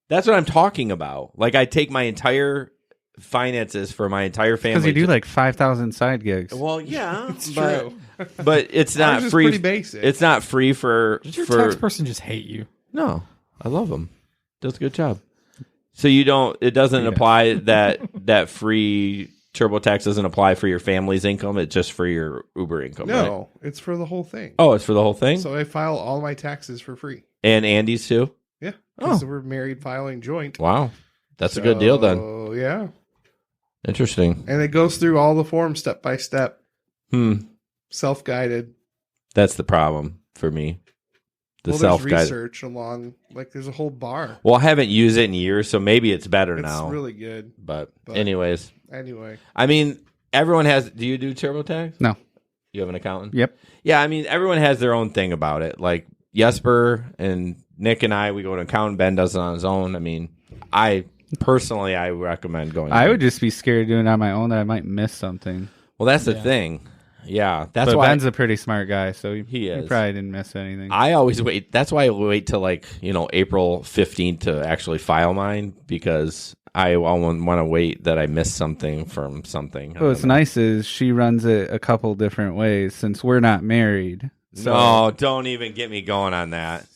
that's what I'm talking about. Like, I take my entire finances for my entire family. Because you do like 5,000 side gigs. Well, yeah, it's but, true. but it's not Ours is free. pretty basic. It's not free for Does your for. tax person just hate you? No, I love him. Does a good job. So you don't. It doesn't Yeah. apply that free TurboTax doesn't apply for your family's income; it's just for your Uber income. No, right? it's for the whole thing. Oh, it's for the whole thing. So I file all my taxes for free. And Andy's too. Yeah, because we're married filing joint. Wow, that's a good deal then. Oh yeah, Interesting. and it goes through all the forms step by step, self-guided. That's the problem for me. The There's self-guided research along, like there's a whole bar. Well, I haven't used it in years, so maybe it's better It's now. really good. But anyways, Anyway, I mean, everyone has. Do you do TurboTax? No. You have an accountant? Yep. Yeah, I mean, everyone has their own thing about it. Like Jesper and Nick and I, we go to an accountant. Ben does it on his own. I mean, I recommend going. I would just be scared doing it on my own that I might miss something. Well, that's the thing. Yeah, that's but why Ben's a pretty smart guy, so he is. probably didn't miss anything. I always wait. That's why I wait till April 15th to actually file mine, because I want to wait that I missed something from something. What's nice is she runs it a couple different ways since we're not married. So No, don't even get me going on that.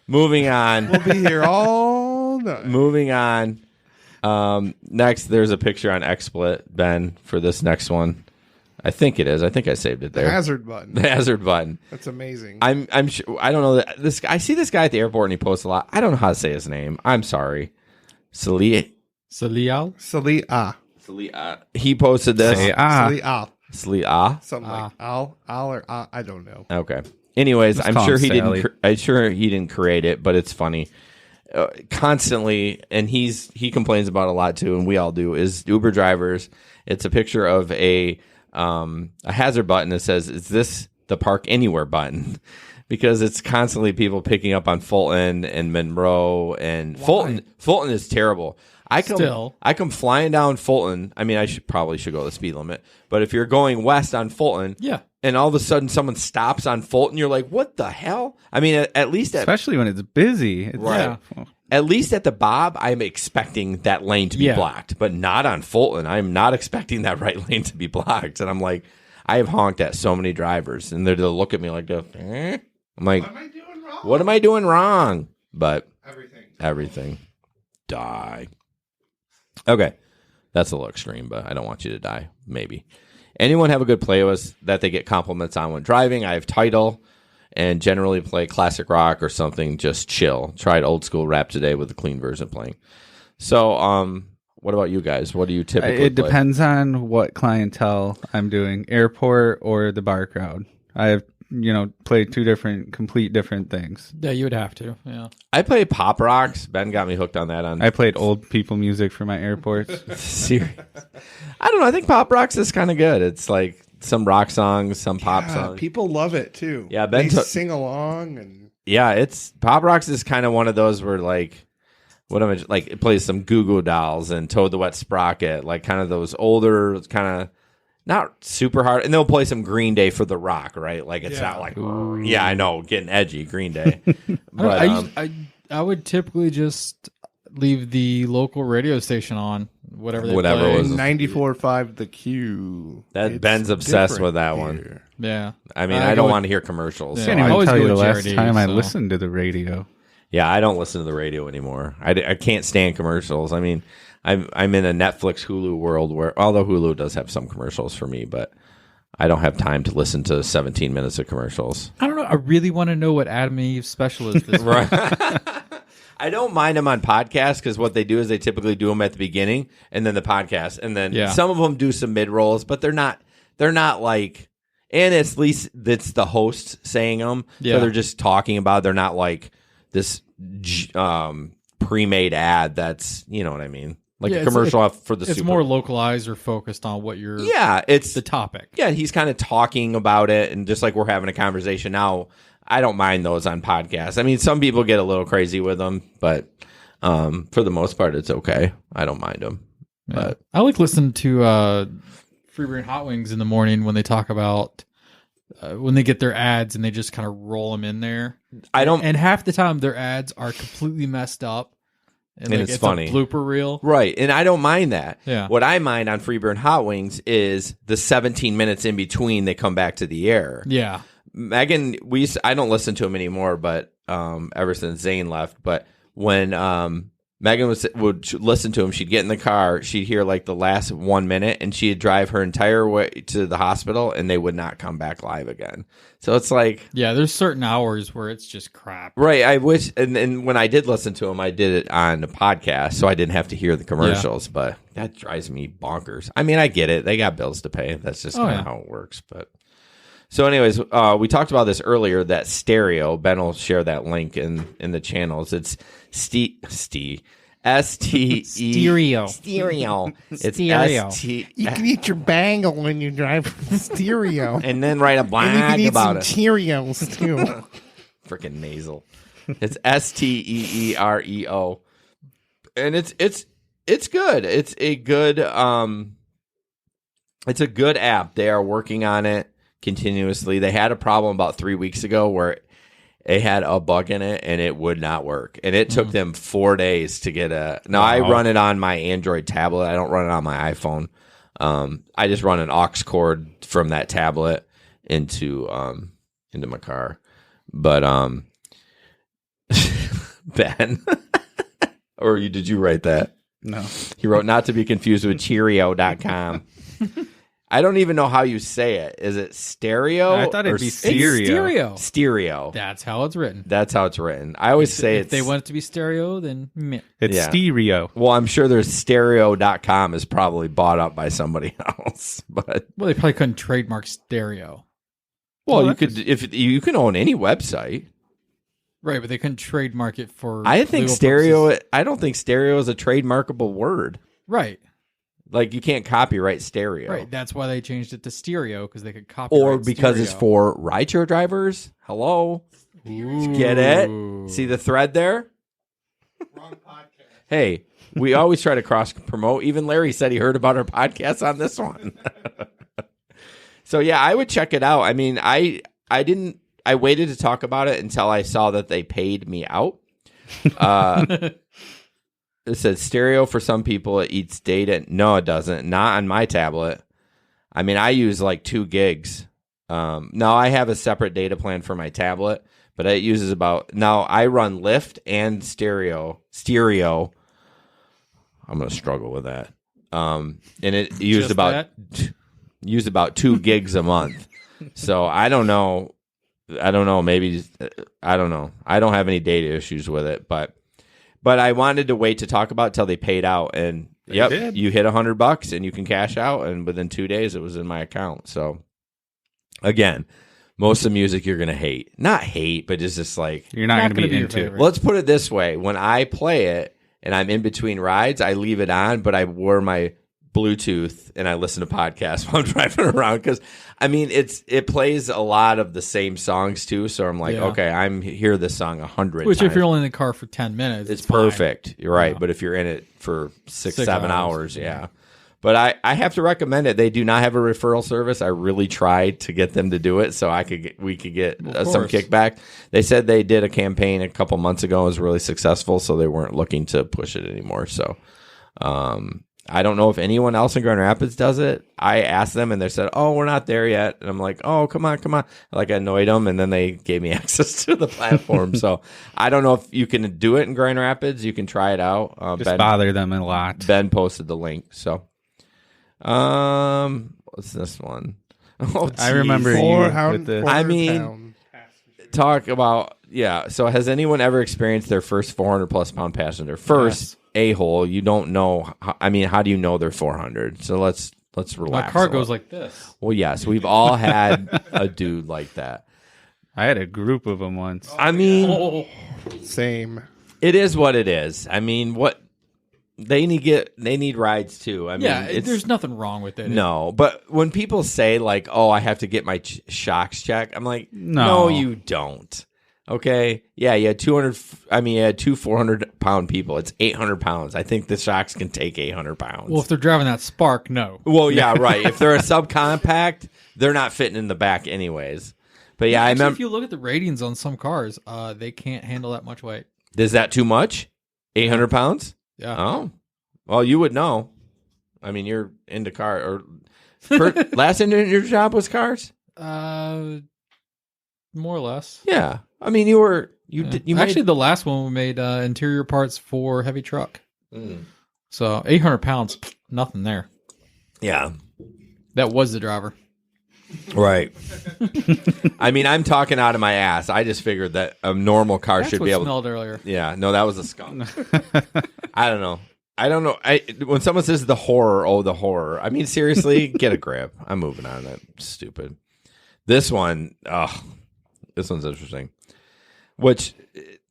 Moving on. we'll be here all night. Moving on. Next, there's a picture on XSplit, Ben, for this next one. I think it is. I think I saved it The there. hazard button. The hazard button. That's amazing. I'm sure. I don't know that this. I see this guy at the airport and he posts a lot. I don't know how to say his name. I'm sorry. Salial? Sali'a. He posted this. Sali'a. Sali'a. Something like al or I don't know. Okay. Anyways, Let's I'm call sure him he Sally. didn't. I'm sure he didn't create it, but it's funny. Constantly, and he complains about a lot too, and we all do. Is Uber drivers? It's a picture of a hazard button that says, "Is this the park anywhere button?" Because it's constantly people picking up on Fulton and Monroe, and Fulton is terrible. I come flying down Fulton. I mean, I probably should go the speed limit, but if you're going west on Fulton, and all of a sudden someone stops on Fulton, you're like, what the hell? I mean, at least especially when it's busy. Right. At least at the Bob, I'm expecting that lane to be blocked, but not on Fulton. I'm not expecting that right lane to be blocked. And I'm like, I have honked at so many drivers, and they'll look at me like, I'm like, What am I doing wrong? what am I doing wrong? But Everything. Die. Okay. That's a little extreme, but I don't want you to die. Maybe. Anyone have a good playlist that they get compliments on when driving? I have Tidal, and generally play classic rock or something just chill. Tried old school rap today with the clean version playing. So, what about you guys? What do you typically It play? depends on what clientele I'm doing, airport or the bar crowd. I have, played two complete different things. Yeah, you would have to. Yeah. I play pop rocks. Ben got me hooked on that. I played old people music for my airports. Serious. I don't know. I think pop rocks is kind of good. It's like some rock songs, some pop songs. People love it too. Yeah, Ben they sing along and it's pop rocks is kind of one of those where like, what am I like? It plays some Goo Goo Dolls and Toad the Wet Sprocket, like kind of those older, kind of not super hard. And they'll play some Green Day for the rock, right? Like it's not like, yeah, I know, getting edgy, Green Day. But I would typically just leave the local radio station on, whatever they Whatever play. was 94.5 The Q. that It's Ben's obsessed different with that here. one. Yeah. I mean, I I don't go want to hear commercials. Yeah. So I can't I even always tell go you the with last JRD, time I so- listened to the radio. Yeah, I don't listen to the radio anymore. I can't stand commercials. I mean, I'm in a Netflix Hulu world where, although Hulu does have some commercials for me, but I don't have time to listen to 17 minutes of commercials. I don't know. I really want to know what Adam and Eve special is this week. I don't mind them on podcasts because what they do is they typically do them at the beginning and then the podcast, and then some of them do some mid rolls, but they're not like. And at least it's the host saying them. Yeah. So they're just talking about it. They're not like this pre-made ad that's, you know what I mean? Like a commercial for the It's Super more localized or focused on what you're... Yeah, it's the topic. Yeah, he's kind of talking about it, and just like we're having a conversation now, I don't mind those on podcasts. I mean, some people get a little crazy with them, but for the most part, it's okay. I don't mind them. Yeah. But I like listening to Free Beer and Hot Wings in the morning when they talk about when they get their ads and they just kind of roll them in there. And half the time their ads are completely messed up. And like, it's funny. A blooper reel. Right. And I don't mind that. Yeah. What I mind on Free Beer and Hot Wings is the 17 minutes in between they come back to the air. Yeah. Megan, I don't listen to him anymore, but ever since Zane left, but when Megan would listen to him. She'd get in the car. She'd hear like the last 1 minute, and she'd drive her entire way to the hospital, and they would not come back live again. So it's like, Yeah, there's certain hours where it's just crap. right. I wish, and when I did listen to him, I did it on the podcast, so I didn't have to hear the commercials. But that drives me bonkers. I mean, I get it; they got bills to pay. That's just kind of how it works. But so, anyways, we talked about this earlier. That stereo. Ben will share that link in the channels. It's S-T-E Stereo. Stereo. It's Stereo. S-T. You can eat your bangle when you drive stereo. And then write a And you blog can eat about some it. Cheerios too. Freaking nasal. It's Steereo, and it's good. It's a good app. They are working on it continuously. They had a problem about 3 weeks ago where it had a bug in it and it would not work, and it took them 4 days to get a. Now I run it on my Android tablet. I don't run it on my iPhone. I just run an aux cord from that tablet into my car. But Ben, or did you write that? No. He wrote not to be confused with Cheerio.com. I don't even know how you say it. Is it stereo? I thought it'd or be It's stereo. stereo. Stereo. That's how it's written. That's how it's written. I always say If it's. they want it to be stereo, then meh. It's Yeah. stereo. Well, I'm sure there's stereo.com is probably bought up by somebody else. But Well, they probably couldn't trademark stereo. well, you could if you can own any website. Right, but they couldn't trademark it for I think legal stereo. purposes. I don't think stereo is a trademarkable word. Right. Like you can't copyright stereo. Right. That's why they changed it to stereo, because they could copyright Or because it's stereo. for rideshare drivers. Hello. Get it? See the thread there? Wrong podcast. Hey, we always try to cross promote. Even Larry said he heard about our podcast on this one. So yeah, I would check it out. I mean, I waited to talk about it until I saw that they paid me out. It says stereo for some people. It eats data. No, it doesn't. Not on my tablet. I mean, I use like 2 gigs. Now I have a separate data plan for my tablet, but it uses about. Now I run Lyft and stereo. I'm gonna struggle with that. And it used Just about 2 gigs a month. So I don't know. Maybe I don't know. I don't have any data issues with it, but I wanted to wait to talk about it till they paid out, and did. you hit $100 and you can cash out, and within 2 days it was in my account. So again, most of the music you're gonna hate, not hate, but it's just like You're not Not going to gonna be be your into. favorite. let's put it this way: when I play it and I'm in between rides, I leave it on, but I wear my Bluetooth and I listen to podcasts while I'm driving around, because I mean it plays a lot of the same songs too. So I'm like, Yeah. okay, I'm hear this song 100 Which, times. if you're only in the car for 10 minutes, It's fine. perfect. You're right. Yeah. But if you're in it for 6, 6 7 hours, hours, yeah. But I have to recommend it. They do not have a referral service. I really tried to get them to do it so we could get some course. kickback. They said they did a campaign a couple months ago. It was really successful, so they weren't looking to push it anymore. So I don't know if anyone else in Grand Rapids does it. I asked them, and they said, "Oh, we're not there yet." And I'm like, "Oh, come on." Like I annoyed them, and then they gave me access to the platform. So I don't know if you can do it in Grand Rapids. You can try it out. Just bother them a lot. Ben posted the link. So, what's this one? Oh, I remember Four with the. I mean, talk about So, has anyone ever experienced their first 400+ pound passenger? First, a-hole. You don't know. How do you know they're 400? So let's relax. My car a goes little. like this. Well, yes, we've all had a dude like that. I had a group of them once. I mean, Oh, Same. it is what it is. I mean, what they need rides too. I mean, yeah, there's nothing wrong with it. no, but when people say like, "Oh, I have to get my shocks checked," I'm like, No. "No, you don't." Okay, yeah, you had 200. I mean, you had 2 400-pound people. It's 800 pounds. I think the shocks can take 800 pounds. Well, if they're driving that Spark, no. Well, yeah, right. If they're a subcompact, they're not fitting in the back anyways. But yeah, I Actually, remember. if you look at the ratings on some cars, they can't handle that much weight. Is that too much? 800 pounds? Yeah. Oh, well, you would know. I mean, you're into car. Or last in your job was cars. More or less. Yeah, I mean, you were You Yeah. did. You Actually, made, the last one we made interior parts for heavy truck. Mm. So 800 pounds, nothing there. Yeah. That was the driver. Right. I mean, I'm talking out of my ass. I just figured that a normal car That's should what be able. smelled earlier. Yeah. No, that was a skunk. I don't know. When someone says the horror, the horror. I mean, seriously, get a grip. I'm moving on. That's stupid. This one, this one's interesting. Which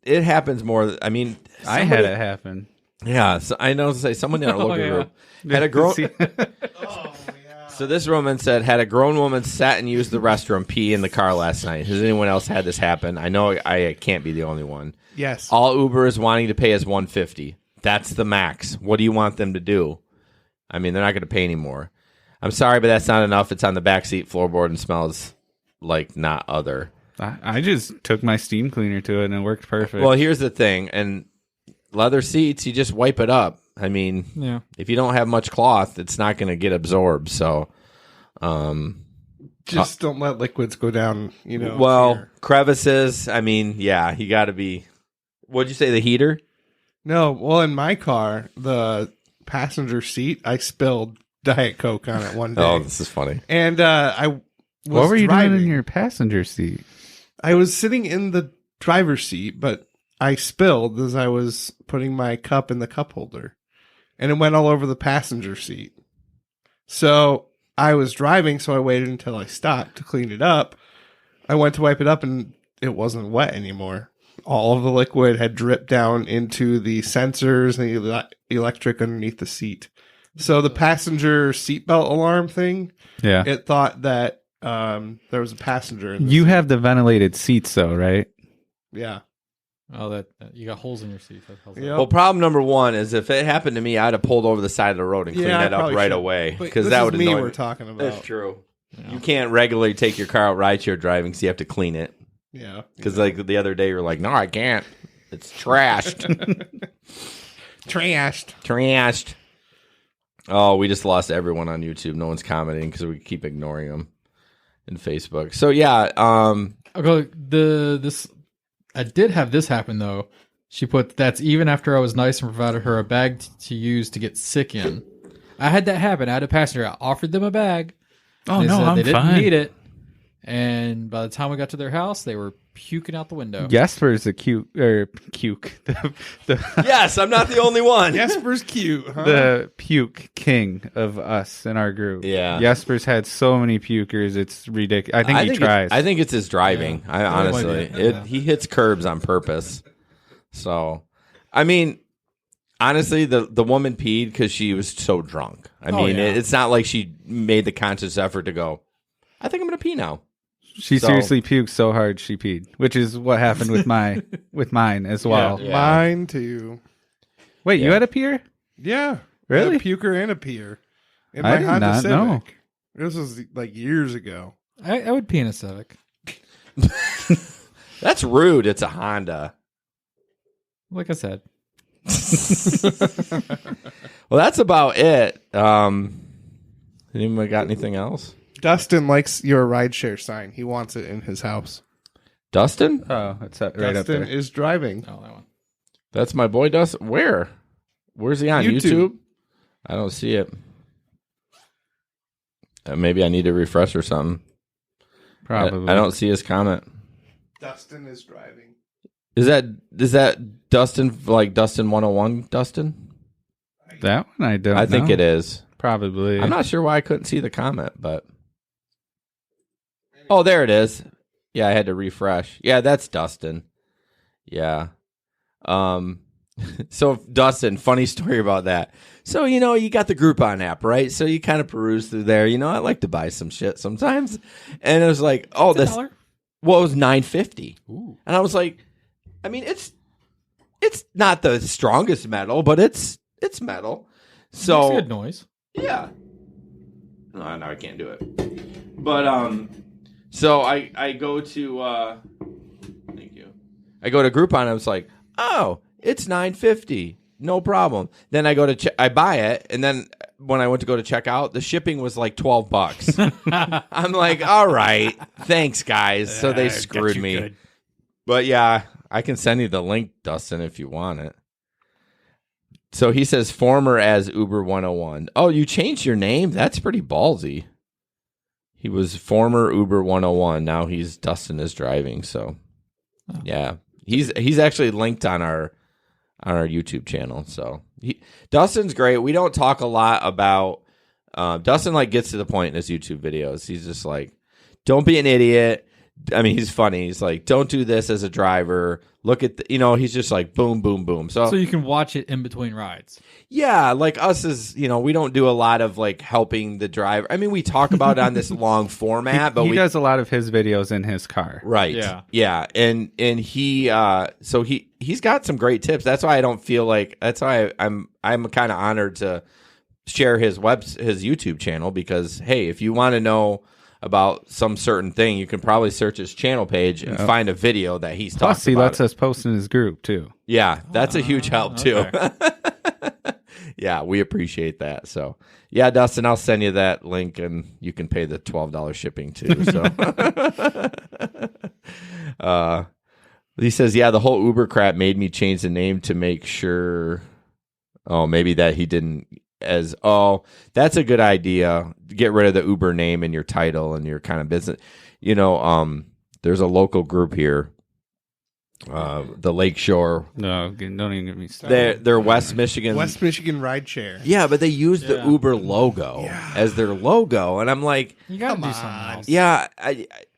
it happens more. I mean, I had it happen. Yeah, so I know to say someone in our local group had a grown. So this woman said, had a grown woman sat and used the restroom, pee in the car last night. Has anyone else had this happen? I know I can't be the only one. Yes. All Uber is wanting to pay is $150. That's the max. What do you want them to do? I mean, they're not going to pay anymore. I'm sorry, but that's not enough. It's on the backseat floorboard and smells like not other. I just took my steam cleaner to it and it worked perfect. Well, here's the thing. And leather seats, you just wipe it up. I mean, Yeah. if you don't have much cloth, it's not going to get absorbed. So, Just don't let liquids go down, well, here. crevices. I mean, yeah, you got to be. What'd you say? The heater? No, well, in my car, the passenger seat, I spilled Diet Coke on it one day. Oh, this is funny. And I was what were you driving. doing in your passenger seat? I was sitting in the driver's seat, but I spilled as I was putting my cup in the cup holder. And it went all over the passenger seat. So I was driving, so I waited until I stopped to clean it up. I went to wipe it up, and it wasn't wet anymore. All of the liquid had dripped down into the sensors and the electric underneath the seat. So the passenger seatbelt alarm thing, Yeah. it thought that there was a passenger in the You seat. have the ventilated seats, though, right? Yeah. Oh, that you got holes in your seat. That helps. Yep. Well, problem number one is if it happened to me, I'd have pulled over the side of the road and cleaned Yeah, I that up probably right should. away But because this that is would me annoy we're me. talking about. That's true. Yeah. You can't regularly take your car out rideshare driving, so you have to clean it. Yeah. Because like the other day, you're like, no, I can't. It's trashed. Trashed. Oh, we just lost everyone on YouTube. No one's commenting because we keep ignoring them in Facebook. So yeah, Okay, this I did have this happen though. She put that's even after I was nice and provided her a bag to use to get sick in. I had that happen. I had a passenger. I offered them a bag. Oh, They no, said I'm they didn't fine. need it. And by the time we got to their house, they were puking out the window. Jesper's the puke. yes, I'm not the only one. Jesper's cute, huh? The puke king of us in our group. Yeah. Jesper's had so many pukers, it's ridiculous. I think he tries. I think it's his driving. I honestly, might be. Yeah. he hits curbs on purpose. So, I mean, honestly, the woman peed because she was so drunk. I mean, yeah. it's not like she made the conscious effort to go, I think I'm going to pee now. She seriously puked so hard she peed, which is what happened with mine as well. Yeah. Mine too. Wait, you Yeah. had a peer? Yeah. Really? I had a puker and a peer. In I my did Honda not Civic. know. This was like years ago. I would pee in a Civic. That's rude. It's a Honda. Like I said. Well, that's about it. Anyone got anything else? Dustin likes your rideshare sign. He wants it in his house. Dustin? Oh, it's right up Dustin there. is driving. Oh, that one. That's my boy Dustin. Where? Where's he on? YouTube? I don't see it. Maybe I need to refresh or something. Probably. I don't see his comment. Dustin is driving. Is that Dustin, like Dustin 101 Dustin? That one I don't I think know. it is. Probably. I'm not sure why I couldn't see the comment, but oh, there it is. Yeah, I had to refresh. Yeah, that's Dustin. Yeah. So Dustin, funny story about that. So, you got the Groupon app, right? So you kind of peruse through there. I like to buy some shit sometimes. And it was like, oh, this, $1. well, it was $9.50. Ooh. And I was like, I mean, it's not the strongest metal, but it's metal. Makes So a good noise. yeah. No, I can't do it. But so I go to thank you. I go to Groupon and I was like, oh, it's $9.50. No problem. Then I go to I buy it, and then when I went to go to check out, the shipping was like $12. I'm like, all right, thanks guys. So they screwed me. Good. But yeah, I can send you the link, Dustin, if you want it. So he says former as Uber 101. Oh, you changed your name? That's pretty ballsy. He was former Uber 101. Now he's Dustin is driving. So yeah, he's actually linked on our YouTube channel. So Dustin's great. We don't talk a lot about Dustin. Like gets to the point in his YouTube videos. He's just like, don't be an idiot. I mean, he's funny. He's like, don't do this as a driver. Look at he's just like boom, boom, boom. So you can watch it in between rides. Yeah, like us as we don't do a lot of like helping the driver. I mean, we talk about it on this long format, but he does a lot of his videos in his car. Right. Yeah. And he so he's got some great tips. That's why I don't feel like that's why I'm kind of honored to share his YouTube channel, because hey, if you want to know about some certain thing, you can probably search his channel page and find a video that he's talking about. Plus, he lets us post in his group, too. Yeah, that's a huge help, too. Okay. Yeah, we appreciate that. So, yeah, Dustin, I'll send you that link, and you can pay the $12 shipping, too. So, he says, yeah, the whole Uber crap made me change the name to make sure, maybe that he didn't, that's a good idea. Get rid of the Uber name and your title and your kind of business. There's a local group here, the Lakeshore. No, don't even get me started. They're West Michigan. West Michigan Rideshare. Yeah, but they use the Uber logo as their logo, and I'm like, You gotta do something else. yeah,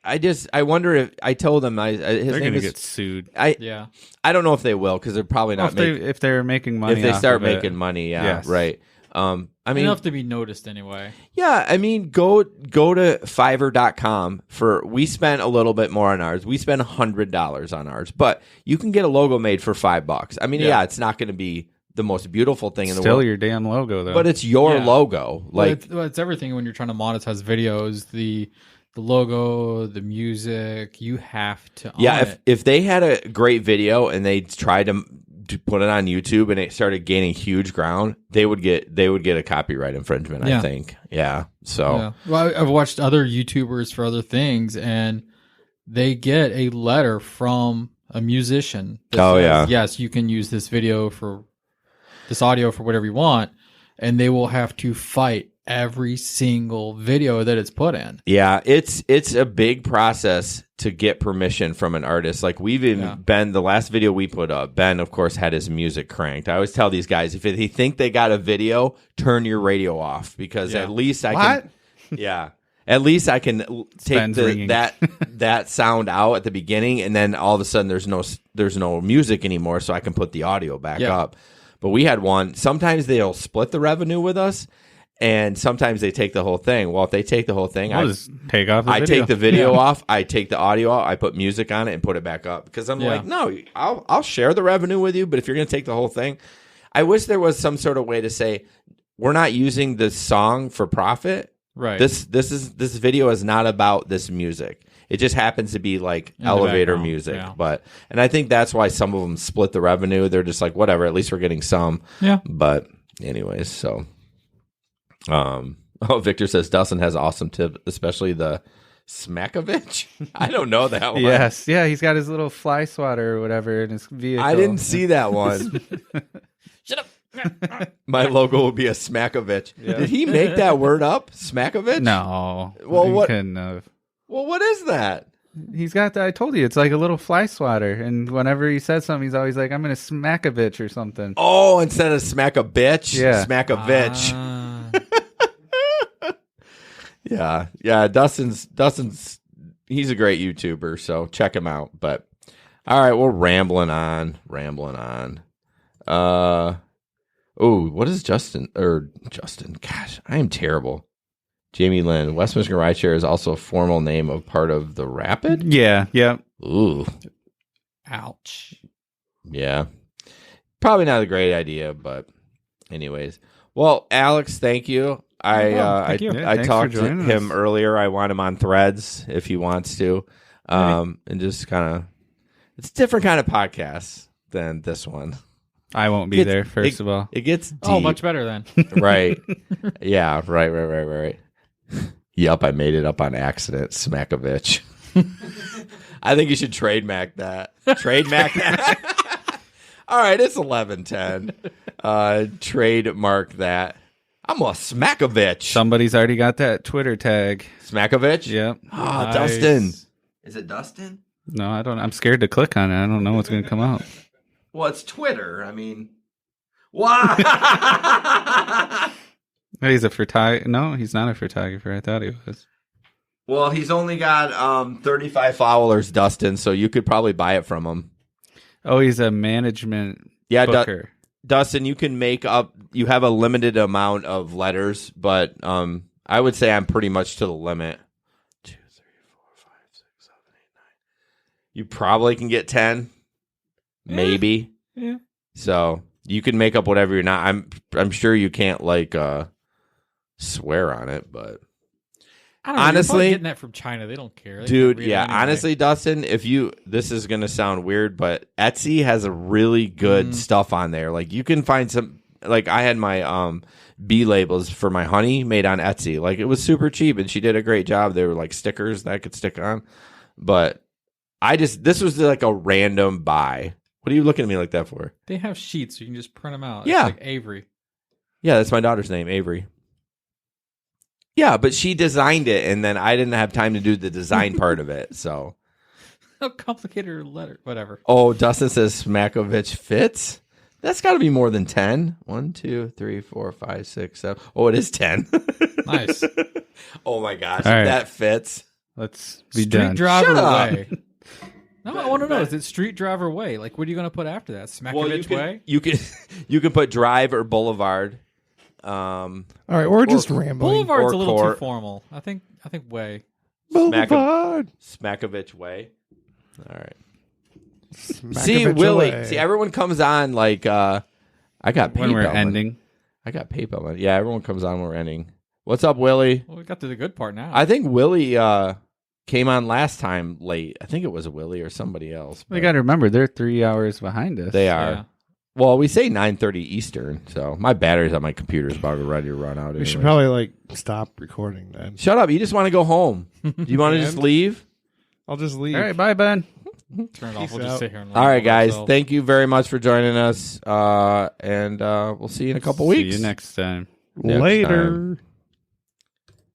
I wonder if I told them his They're name gonna is. get sued. I Yeah. don't know if they will, because they're probably not if they're making money. if they off start of it. making money. Yeah, Yes. right. I mean, Enough to be noticed anyway. yeah, I mean, go to Fiverr.com we spent a little bit more on ours. We spent $100 on ours, but you can get a logo made for $5. I mean, yeah it's not going to be the most beautiful thing in the world. Still your damn logo, though. But it's your Yeah. logo. Like, It's everything when you're trying to monetize videos. The logo, the music, you have to own it. if they had a great video and they tried to put it on YouTube and it started gaining huge ground, they would get a copyright infringement, I think. Yeah. So Yeah. Well, I've watched other YouTubers for other things, and they get a letter from a musician that says, yes, you can use this audio for whatever you want, and they will have to fight every single video that it's put in. yeah, it's a big process to get permission from an artist. Like we've even Ben, the last video we put up, Ben of course had his music cranked. I always tell these guys, if they think they got a video, turn your radio off, because at least I can take that sound out at the beginning, and then all of a sudden there's no music anymore, so I can put the audio back up. But we had one. Sometimes they'll split the revenue with us, and sometimes they take the whole thing. Well, if they take the whole thing, I'll just take off the video. I take the video off, I take the audio out, I put music on it and put it back up, because I'm like, no, I'll share the revenue with you, but if you're going to take the whole thing, I wish there was some sort of way to say, we're not using this song for profit. Right. This video is not about this music. It just happens to be like elevator music. Yeah. And I think that's why some of them split the revenue. They're just like, whatever, at least we're getting some. Yeah. But anyways, so Victor says Dustin has awesome tip, especially the Smackovich. I don't know that one. Yes. Yeah, he's got his little fly swatter or whatever in his vehicle. I didn't see that one. Shut up. My logo will be a Smackovich. Yeah. Did he make that word up? Smackovich? No. Well, he what? couldn't have. Well, what is that? He's got that. I told you, it's like a little fly swatter. And whenever he says something, he's always like, I'm going to smack a bitch or something. Oh, instead of smack a bitch, smack a bitch. Yeah. Dustin's, he's a great YouTuber, so check him out. But all right, we're rambling on. What is Justin? Gosh, I am terrible. Jamie Lynn, West Michigan Rideshare is also a formal name of part of the Rapid? Yeah. Ooh. Ouch. Yeah. Probably not a great idea, but anyways. Well, Alex, thank you. Thank you. I Thanks talked for to joining him us. earlier. I want him on Threads if he wants to. And just kind of, it's a different kind of podcast than this one. I won't be there, first of all. It gets deep. Oh, much better then. Right. Yeah, right. Yep, I made it up on accident. Smackovich. I think you should trademark that. Trademark that. All right, it's 11:10. Trademark that. I'm a Smackovich. Somebody's already got that Twitter tag. Smackovich? Yep. Oh, Nice. Dustin. Is it Dustin? No, I don't. I'm scared to click on it. I don't know what's going to come out. Well, it's Twitter. I mean, why? He's a photographer. No, he's not a photographer. I thought he was. Well, he's only got 35 followers, Dustin, so you could probably buy it from him. Oh, he's a management booker. Dustin, you can make up. You have a limited amount of letters, but I would say I'm pretty much to the limit. 2, 3, 4, 5, 6, 7, 8, 9. You probably can get 10, maybe. Yeah. So you can make up whatever you're not. I'm sure you can't like swear on it, but I don't know. honestly, you're probably getting that from China. They don't care. They dude. can't read it Yeah, anyway. honestly, Dustin, this is gonna sound weird, but Etsy has a really good stuff on there. Like you can find some. Like I had my B labels for my honey made on Etsy. Like it was super cheap, and she did a great job. They were like stickers that I could stick on, but this was like a random buy. What are you looking at me like that for? They have sheets. You can just print them out. Yeah. It's like Avery. Yeah, that's my daughter's name, Avery. Yeah, but she designed it, and then I didn't have time to do the design part of it. So, How complicated a letter? Whatever. oh, Dustin says Smackovich fits. That's got to be more than 10. 1, 2, 3, 4, 5, 6, 7. Oh, it is 10. Nice. Oh my gosh, All right. that fits. Let's be Street done. Driver Shut up. Way. No, I want to know. Is it Street Driver Way? Like, what are you going to put after that? Smackovich Way? you can put drive or boulevard. All right, we're just rambling. Boulevard's or a little court. too formal. I think Way. Boulevard. Smackovich way. All right. Smackovich See, Willie. away. See, everyone comes on like I got When we're PayPal money. ending. I got PayPal money. Yeah, everyone comes on when we're ending. What's up, Willie? Well, we got to the good part now. I think Willie came on last time late. I think it was Willie or somebody else. We got to remember, they're 3 hours behind us. They are. Yeah. Well, we say 9:30 Eastern, so my batteries on my computer is about ready to run out. We should anyways. probably stop recording then. Shut up. You just want to go home. Do you want to just leave? I'll just leave. All right, bye, Ben. Turn it off. Peace We'll just out. sit here and All right, ramble guys. ourselves. Thank you very much for joining us. And we'll see you in a couple weeks. See you next time. Next Later. time.